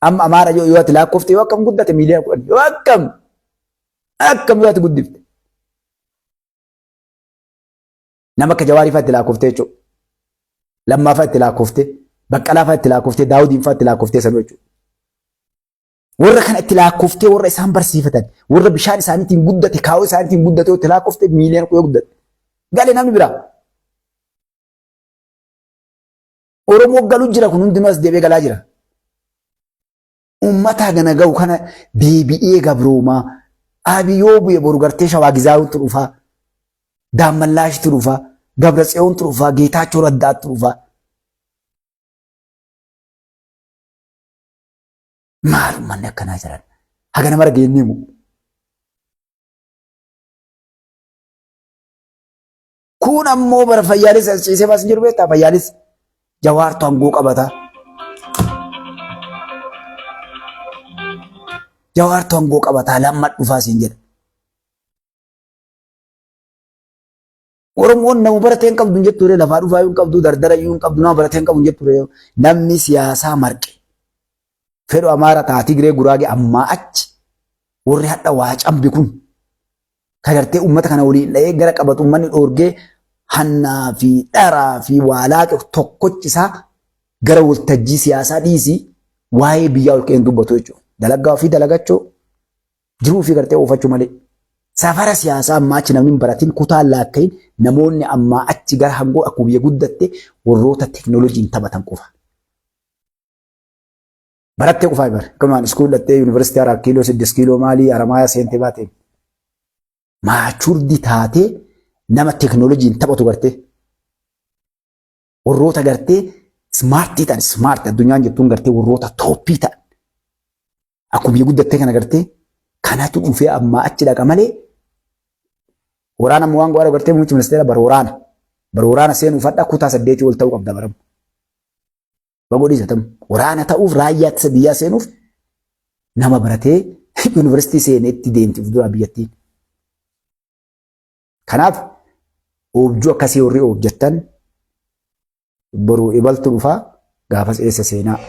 [SPEAKER 2] amma Amaara yoo ati lakkoofte yoo akkam guddate miliyoona 10 yoo akkam yoo ati guddifte nama akka Jawaarii fa'aatti lakkoofte jechuudha Lammaa fa'aatti lakkoofte Baqqalaa fa'aatti lakkoofte Daawudiin fa'aatti lakkoofte sanuu jechuudha warra kana itti lakkoofte warra isaan barsiifatan warra bishaan isaaniitiin guddate kaawoo isaaniitiin guddate itti lakkoofte miliyoona 10 guddate galee namni biraa Oromoo galuu jira kun hundinuu as deebi'ee galaa jira. Ummata gana ga'u kana deebi'ee gabroomaa Abiyyoo bu'ee boru gartee Shawaagizaawutu dhufaa Daammallaashitu dhufaa Gabratsiyoontu dhufaa Geetaachoo Raddaatu dhufaa maalummaan akkanaa jiran haga nama argeenni himu. Kun ammoo bara Fayyaalis ciisee baas jiru beektaa Fayyaalis Jawaartu aangoo qabata. Jawaartu aangoo qabata lamma dhufaa siin jedha. Oromoon nama barateen qabdu hin jetture lafaa dhufaa hin qabdu dardara hin qabdu nama barateen qabdu hin jetture namni siyaasaa marqe. Fedhu Amaara taati Tigiree Guraagee ammaa achi warri hadha waa cambi kun kagartee uummata kana waliin dha'ee gara qabatu uummanni dhoorgee hannaa fi dharaa fi waalaaqe tokkochisaa gara waltajjii siyaasaa dhiisii waa'ee biyyaa ol ka'een dubbatu jechuudha. Dalagaa fi dalagachoo jiruu fi gartee oofachuu malee. Safara siyaasaa ammaa achi namni hin baratin kutaan laakkain namoonni ammaa achi gara hangoo akkuma biyya guddatte warroota teekinooloojiin taphatan qofa. Barattee qofaa bara. Kanumaan iskuul dhattee yuunivarsiitii 4 kiiloo 6 kiiloo maalii Haramaayaa seentee baatee maachurdi taatee nama teekinooloojiin taphatu gartee warroota gartee smaartii ta'an smaart addunyaan jettuun gartee warroota tooppii ta'an akkuma biyya guddattee kana gartee kanatu dhufee ammaa achi dhaqa malee waraana ammoo waan gaarii gartee muummichi ministeera bara waraana seenuu fadhaa kutaa 8 ol ta'uu qabda baramu. Bagoodisa tam waraana ta'uuf raayyaa ittisa biyyaa seenuuf nama baratee yuunivarsiitii seeneetti deemti fuuldura biyyattiin. Kanaaf objuu akkasii warri hojjettan boru ibaltu dhufaa gaafas eessa seenaa.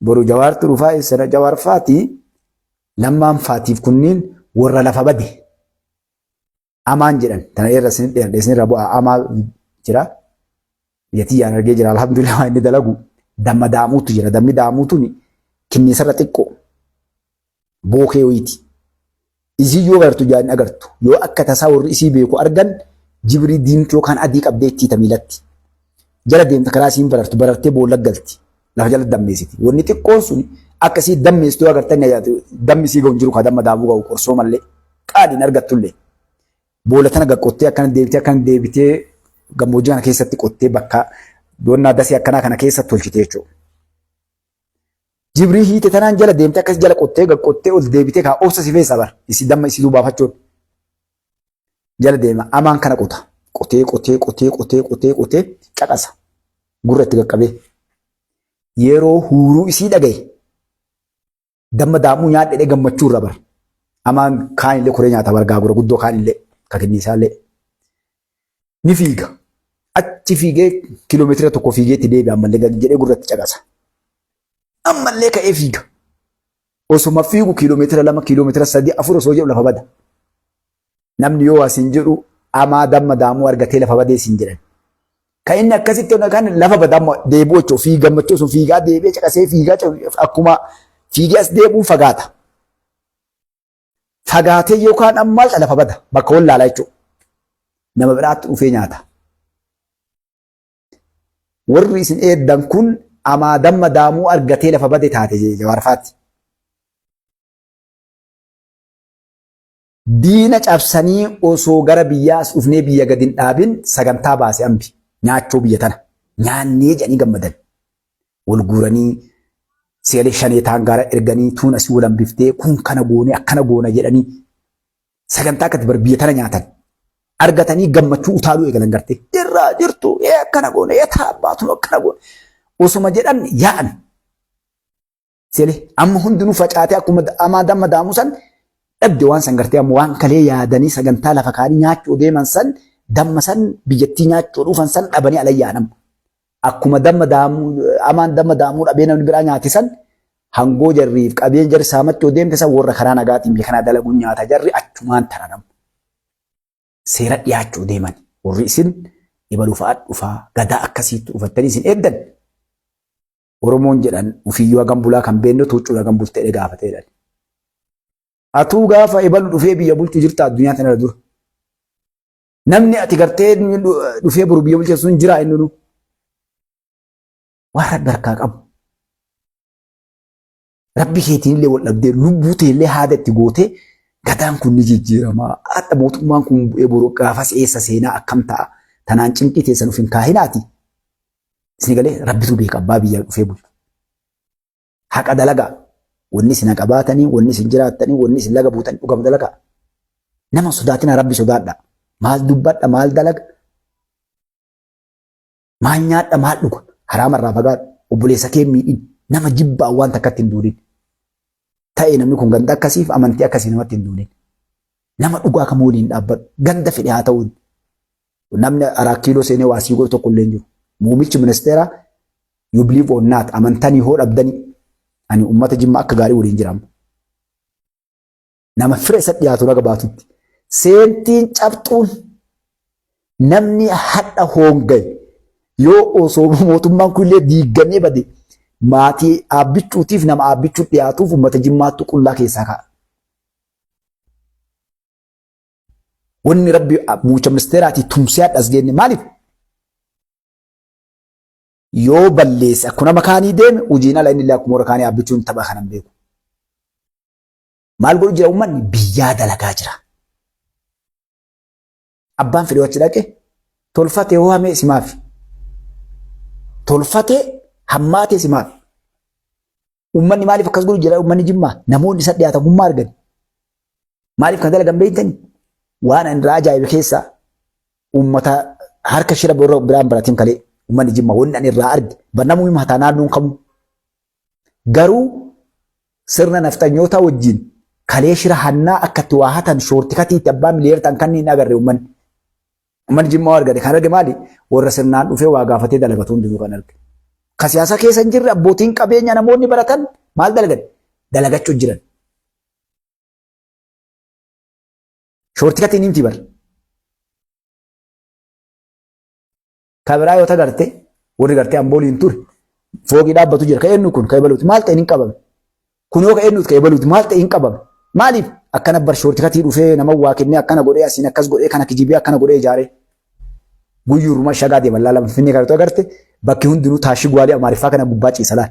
[SPEAKER 2] Boru Jawaartu dhufaa eessa Jawaar faatii lammaan faatiif kunniin warra lafa bade. Amaan jedhan tana irra isinirra bu'aa amaa jira. Biyyattii yaan argee jira alhamdulillah waan inni dalagu. Damma daamuutu jira. Dammi daamuutuun kinniisarra xiqqoo bookee wayiiti. Isii yoo gartu jaani agartu yoo akka tasaa warri isii beeku argan jibrii diimtuu yookaan adii qabdee itti tamilatti. Jala deemta karaa isiin barartee boolla galti. Lafa jala dammeessiti. Wanni xiqqoon sun akkasii dammeessituu agartan dammi isii ga'u hin jiru kaa damma daamuu ga'u qorsoo mallee qaaliin argattullee. Boolla tana gaqqottee akkana deebitee gammoojjii kana keessatti qottee bakka doonnaa dasii akkanaa kana keessatti tolchite jechuudha. Jibrii hiite tanaan jala deemtee akkas jala qottee ol deebitee obsa si feessa bar isi damma isi duubaafachuun jala deema amaan kana qotee caqasa gurra itti qaqqabee yeroo huuruu isii dhagaye damma daamuu nyaadhee gammachuu irra bara amaan kaan illee koree nyaata bargaa gura guddoo kaan illee kakinniisaa illee ni fiiga achi fiigee kiiloomeetira tokko fiigee itti deebi'a ammallee jedhee gurratti caqasa ammallee ka'ee fiiga osuma fiigu kiiloomeetira 2 kiiloomeetira 3 4 osoo jedhu lafa bada namni yoo asiin jedhu amaa damma daamuu argatee lafa badee siin jedhan kan inni akkasitti kan lafa badaa deebi'u jechuun fiigaa gammachuu sun fiigaa deebi'ee caqasee fiigaa akkuma fiigee as deebi'uun fagaata. Fagaatee yookaan ammaas lafa bada bakka wallaalaa jechuudha. Nama biraatti dhufee nyaata. Warri isin eeddan kun amaa damma daamuu argatee lafa bade taate jawaarfaatti. Diina cabsanii osoo gara biyyaas dhufnee biyya gadi hin dhaabin sagantaa baase ambi. Nyaachoo biyya tana nyaannee jedhanii gammadan wal guuranii seelee shanee taangaara erganii tuun asii wal hambiftee kun kana goone akkana goona jedhanii sagantaa akkatti bar biyya tana nyaatan argatanii gammachuu utaaluu eegalan gartee irraa jirtu akkana goone taabbaatu akkana goone osuma jedhan yaa'an seelee amma hundinuu facaatee akkuma amaa damma daamuu san dhabde waan san gartee amma waan kalee yaadanii sagantaa lafa kaanii nyaachuu deeman san damma san biyyattii nyaachuu dhufan san dhabanii alayyaanam akkuma damma daamuu amaan damma daamuu dhabee namni biraa nyaati san hangoo jarriif qabeen jarri saamachuu deemte san warra karaa nagaatiin biyya kanaa dalaguun nyaata jarri achumaan taranam seera dhiyaachuu deeman warri isin ibaluu fa'aa dhufaa gadaa akkasiitti dhufattanii isin eeddan Oromoon jedhan ufiyyoo hagam bulaa kan beeknu tuuccuu hagam bultee gaafateedhan atuu gaafa ibalu dhufee biyya bulchuu jirta addunyaa tana dura namni ati gartee dhufee boru biyya bulchu sun jira inni nu waan rabbi harkaa qabu rabbi keetiin illee wal dhabdee lubbuu ta'e illee haada itti gootee gadaan kun ni jijjiirama haadha mootummaan kun bu'ee boru gaafas eessa seenaa akkam ta'a tanaan cimqii teessan ufin kaahinaati isin galee rabbitu beeka abbaa biyya dhufee bulchu haqa dalagaa wanni isin qabaatanii wanni isin jiraattanii wanni isin laga buutanii dhugama dalagaa nama sodaatina rabbi sodaadha. Maal dubbadha maal dalaga maal nyaadha maal dhuga haraamarraa fagaadhu obboleessa kee miidhin nama jibbaa waan takkatti hin duudin ta'ee namni kun ganda akkasiif amantii akkasii namatti hin duudin nama dhugaa kam waliin dhaabbadhu ganda fedhe haa ta'uun namni araa kiiloo seenee waa sii godhu tokko illee hin jiru muumichi ministeeraa you believe or not amantanii hoo dhabdanii ani ummata jimmaa akka gaarii waliin jiraam nama fira isa dhiyaatu raga baatutti. Seentiin cabxuun namni hadha hoongay yoo osoo mootummaan kun illee diigamee bade maatii aabbichuutiif nama aabbichuu dhiyaatuuf uummata jimmaattu qullaa keessaa ka'a. Wanni rabbi muucha ministeeraati tumsee hadhas jenne maaliif? Yoo balleesse akkuma makaanii deeme hojiin ala inni illee akkuma warra kaanii aabbichuun tapha kanan beeku. Maal godhu jira uummanni biyyaa dalagaa jira. Abbaan fedhe wachi dhaqe tolfatee ho'amee simaaf tolfatee hammaatee simaaf uummanni maaliif akkas godhu jira uummanni jimmaa namoonni isa dhiyaatan hummaa argan maaliif kan dalagan beeytani waan inni ajaa'ibe keessaa uummata harka shira biraan biratiin kalee uummanni jimmaa wanni ani irraa arge bannamuu himaa taa naannoon kamu garuu sirna nafxanyootaa wajjin kalee shira hannaa akkatti waa hatan shoortikatiitti abbaa miliyeertan kanneen agarre uummanni. Uummanni jimmaa argate kan arge maali warra sirnaan dhufee waa gaafatee dalagatu hundinuu kan arge. Ka siyaasa keessa hin jirre abbootiin qabeenya namoonni baratan maal dalagan dalagachuu jiran. Shoortikatiin himti bar. Kabiraa yoo ta'e warri gartee ambooliin ture foogii dhaabbatu jira ka eenyu kun ka ebaluuti maal ta'e hin qabame. Kun yoo ka eenyuuti ka ebaluuti maal ta'e hin qabame. Maaliif akkana bar shoortikatii dhufee nama waa kennee akkana godhee asiin akkas godhee kana kijibee akkana godhee ijaaree guyyuuruma shagaa deeman laala finfinnee kan agarte bakki hundinuu taashii gwaalee amaariffaa kana gubbaa ciisa laal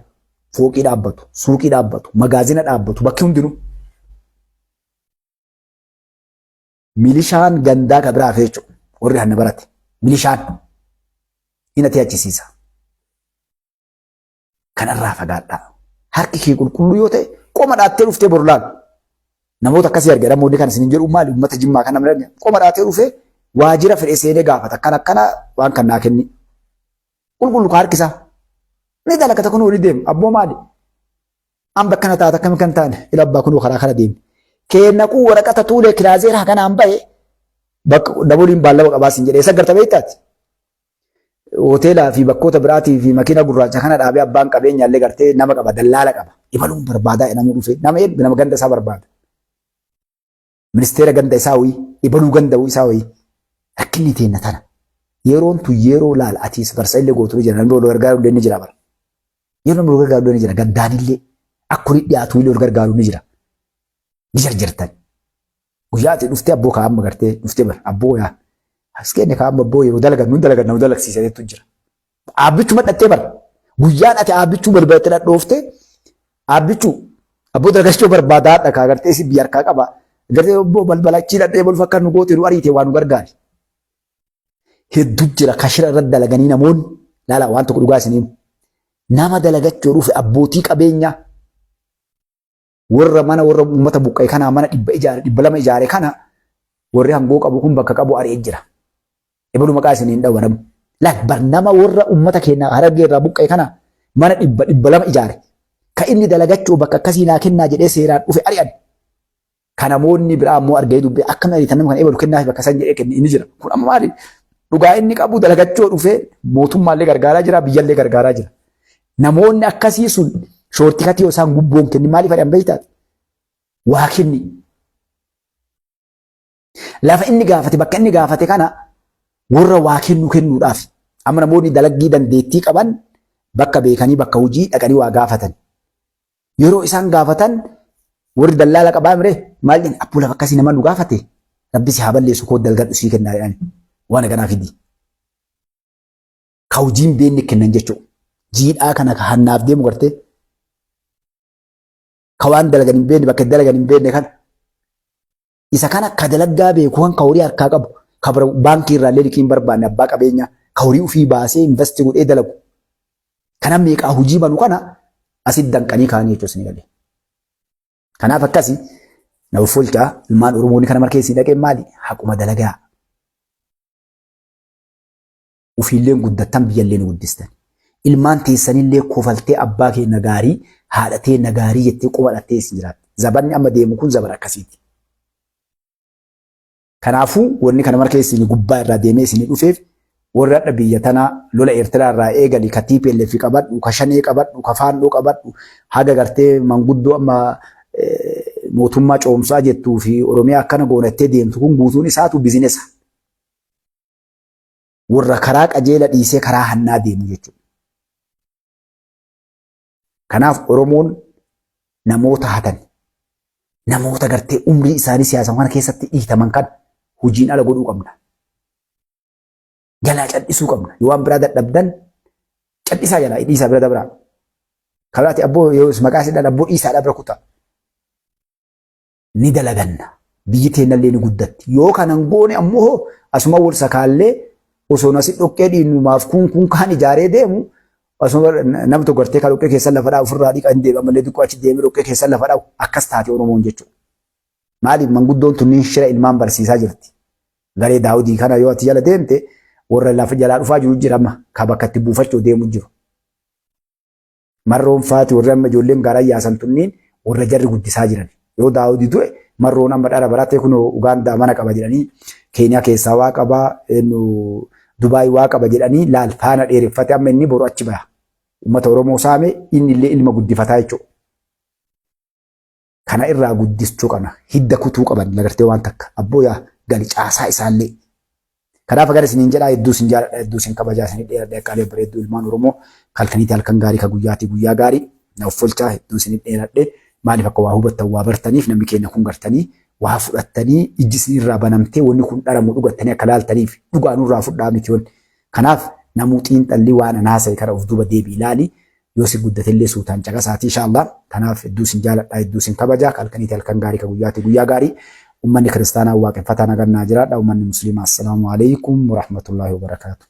[SPEAKER 2] fooqii dhaabbatu suuqii dhaabbatu magaazina dhaabbatu bakki hundinuu milishaan gandaa ka biraa feechu warri hanna barate milishaan ina ta'achisiisa kanarraa fagaadhaa harki kee qulqulluu yoo ta'e qoma dhaattee dhuftee borlaan namoota akkasii argaa namoonni kan isin jedhu maali uummata jimmaa kan namni qoma dhaatee dhufee waajjira fedhe seenee gaafata akkana waan kan naa kenni. Qulqullu ka harkisa. Ni dalagata kun wali deemu abboo maali? An bakkana taata akkami kan taane ila abbaa kun karaa kana deemu. Keenaquu waraqata tuulee kilaazeera kanaan bahe bakka dabooliin baallama qabaasin jedhee sagarta beektaati. Hoteelaa fi bakkoota biraatii fi makiina gurraacha kana dhaabee abbaan qabeenya illee gartee nama qaba dallaala qaba. Ibaluun barbaadaa namuu dhufe nama ganda isaa barbaada. Ministeera ganda isaa wayii ibaluu ganda isaa wayii rakkinni teenna tana. Yeroon tu yeroo laala atiis barsa illee gootu jira namni wal gargaaru illee ni jira bara. Yeroo namni wal gargaaru illee ni jira gaddaan illee akkuri dhiyaatu illee wal gargaaru ni jira. Ni jarjartan. Guyyaatti dhuftee abboo kaa'amma gartee dhuftee bara abboo yaa. Askeenni kaa'amma abboo yeroo dalagan nun dalagan nama dalagsiisateetu jira. Aabbichuu madhattee bara. Guyyaan ati aabbichuu balbalatti dhadhooftee aabbichuu abboo dalagachuu barbaadaa dhakaa gartee si biyya harkaa qaba. Gartee abboo balbalachii dhadhee bol fakkaan nu goote nu ariitee waan nu gargaari. Hedduu jira kashira irratti dalaganii namoonni laala waan tokko dhugaa isiniin nama dalagachuu dhufe abbootii qabeenyaa warra mana warra uummata buqqee kana mana 200 ijaare kana warri hangoo qabu kun bakka qabu ari'ee jira. Ebalu maqaa isiniin dhawanamu. Laal barnama warra uummata keenya Harargee irraa buqqee kana mana 200 ijaare. Ka inni dalagachuu bakka akkasii naa kennaa jedhee seeraan dhufe ari'an. Kan namoonni biraa ammoo argee dubbee akka mariitan nama kan ebalu kennaa bakka san jedhee kenni inni jira. Kun amma maali? Dhugaa inni qabu dalagachuu dhufee mootummaallee gargaaraa jira biyyallee gargaaraa jira. Namoonni akkasii sun shoortii katii isaan gubboon kenni maaliif ari'an beektaati? Waa kenni. Lafa inni gaafate bakka inni gaafate kana warra waa kennuudhaaf amma namoonni dalaggii dandeettii qaban bakka beekanii bakka hojii dhaqanii waa gaafatan. Yeroo isaan gaafatan warri dallaala qabaa mire maal jedhan abboo lafa akkasii nama nu gaafate rabbi si haa balleessu koo dalgadhu sii kennaa jedhani. Waan kanaa fidi. Ka hojiin beekni kennan jechuudha. Jiidhaa kana ka hannaaf deemu gartee. Ka waan dalagan hin beekne bakka dalagan hin beekne kana. Isa kana ka dalaggaa beeku kan ka horii harkaa qabu. Ka baankii irraa illee liqiin barbaanne abbaa qabeenyaa. Ka horii ofii baasee investi godhee dalagu. Kana meeqaa hojii banu kana asitti danqanii kaanii jechuus ni galee. Kanaaf akkasii na uffolchaa ilmaan Oromoonni kana markeessii dhaqee maali? Haquma dalagaa. Ufiilleen guddattan biyyallee ni guddistan. Ilmaan teessanillee kofaltee abbaa keenya gaarii haadha teenya gaarii jettee qubadhattee isin jiraatti. Zabanni amma deemu kun zabana akkasiiti. Kanaafuu wanni kana markeessii gubbaa irraa deemee isin dhufeef warri hadha biyya tanaa lola Eertiraa irraa eegali ka TPLF qabadhu ka Shanee qabadhu ka Faannoo qabadhu haga gartee manguddoo amma mootummaa coomsaa jettuu fi Oromiyaa akkana goonattee deemtu kun guutuun isaatu bizinesa. Warra karaa qajeela dhiisee karaa hannaa deemu jechuudha. Kanaaf Oromoon namoota hatan namoota gartee umrii isaanii siyaasa kana keessatti dhiitaman kan hojiin ala godhuu qabna. Jalaa cadhisuu qabna. Yoo waan biraa dadhabdan cadhisaa jalaa dhiisaa bira dabraa. Kalaati abboo yoo maqaa isidhaan abboo dhiisaadhaa bira kutaa. Ni dalaganna. Biyyi teenyallee ni guddatti. Yoo kanan goone ammoo asuma wal sakaallee osoo nasi dhoqqee dhiinumaaf kun kaan ijaaree deemu asuma namni tokko gartee kan dhoqqee keessa lafa dhaa'u ofirraa dhiqaa hin deebi'an malee xiqqoo achi deemee dhoqqee keessa lafa dhaa'u akkas taate Oromoon jechuudha. Maaliif manguddoon tunniin shira ilmaan barsiisaa jirti. Garee Daawudii kana yoo ati jala deemte warra lafa jalaa dhufaa jiru jirama ka bakka itti buufachuu deemu jiru. Marroon faati warra amma ijoolleen garaa yaasan tunniin warra jarri guddisaa jiran. Yoo Daawudii du'e marroon amma dhara baraatee kun Ugaandaa mana qaba jedhanii Keeniyaa keessaa waa qabaa Dubaay waa qaba jedhanii laal faana dheereffate amma inni boru achi baya. Uummata Oromoo saame inni illee ilma guddifataa jechuudha. Kana irraa guddistuu qabna. Hidda kutuu qaban lagartee waan takka. Abboo yaa gali caasaa isaallee. Kanaaf agar isiniin jedhaa hedduu isin jaalladha hedduu isin kabajaa isin dheeradha akkaalee bareedduu ilmaan Oromoo kalkaniiti halkan gaarii ka guyyaati guyyaa gaarii na uffolchaa hedduu isin dheeradhe maaliif akka waa hubattan waa bartaniif namni keenya kun gartanii waa fudhattanii ijji isin irraa banamtee wanni kun dharamu dhugattanii akka laaltaniif dhugaanuu irraa fudhaa miti wanni. Kanaaf namuu xiinxalli waan anaasa'e kara of duuba deebii ilaali yoo si guddatellee suutaan caqasaati inshaallah. Kanaaf hedduu isin jaalladha hedduu isin kabajaa kalkaniiti halkan gaarii ka guyyaati guyyaa gaarii. Ummanni kiristaanaa waaqeffataa nagannaa jiraadha. Ummanni musliimaa assalaamu alaikum wa rahmatullahi wa barakaatuh.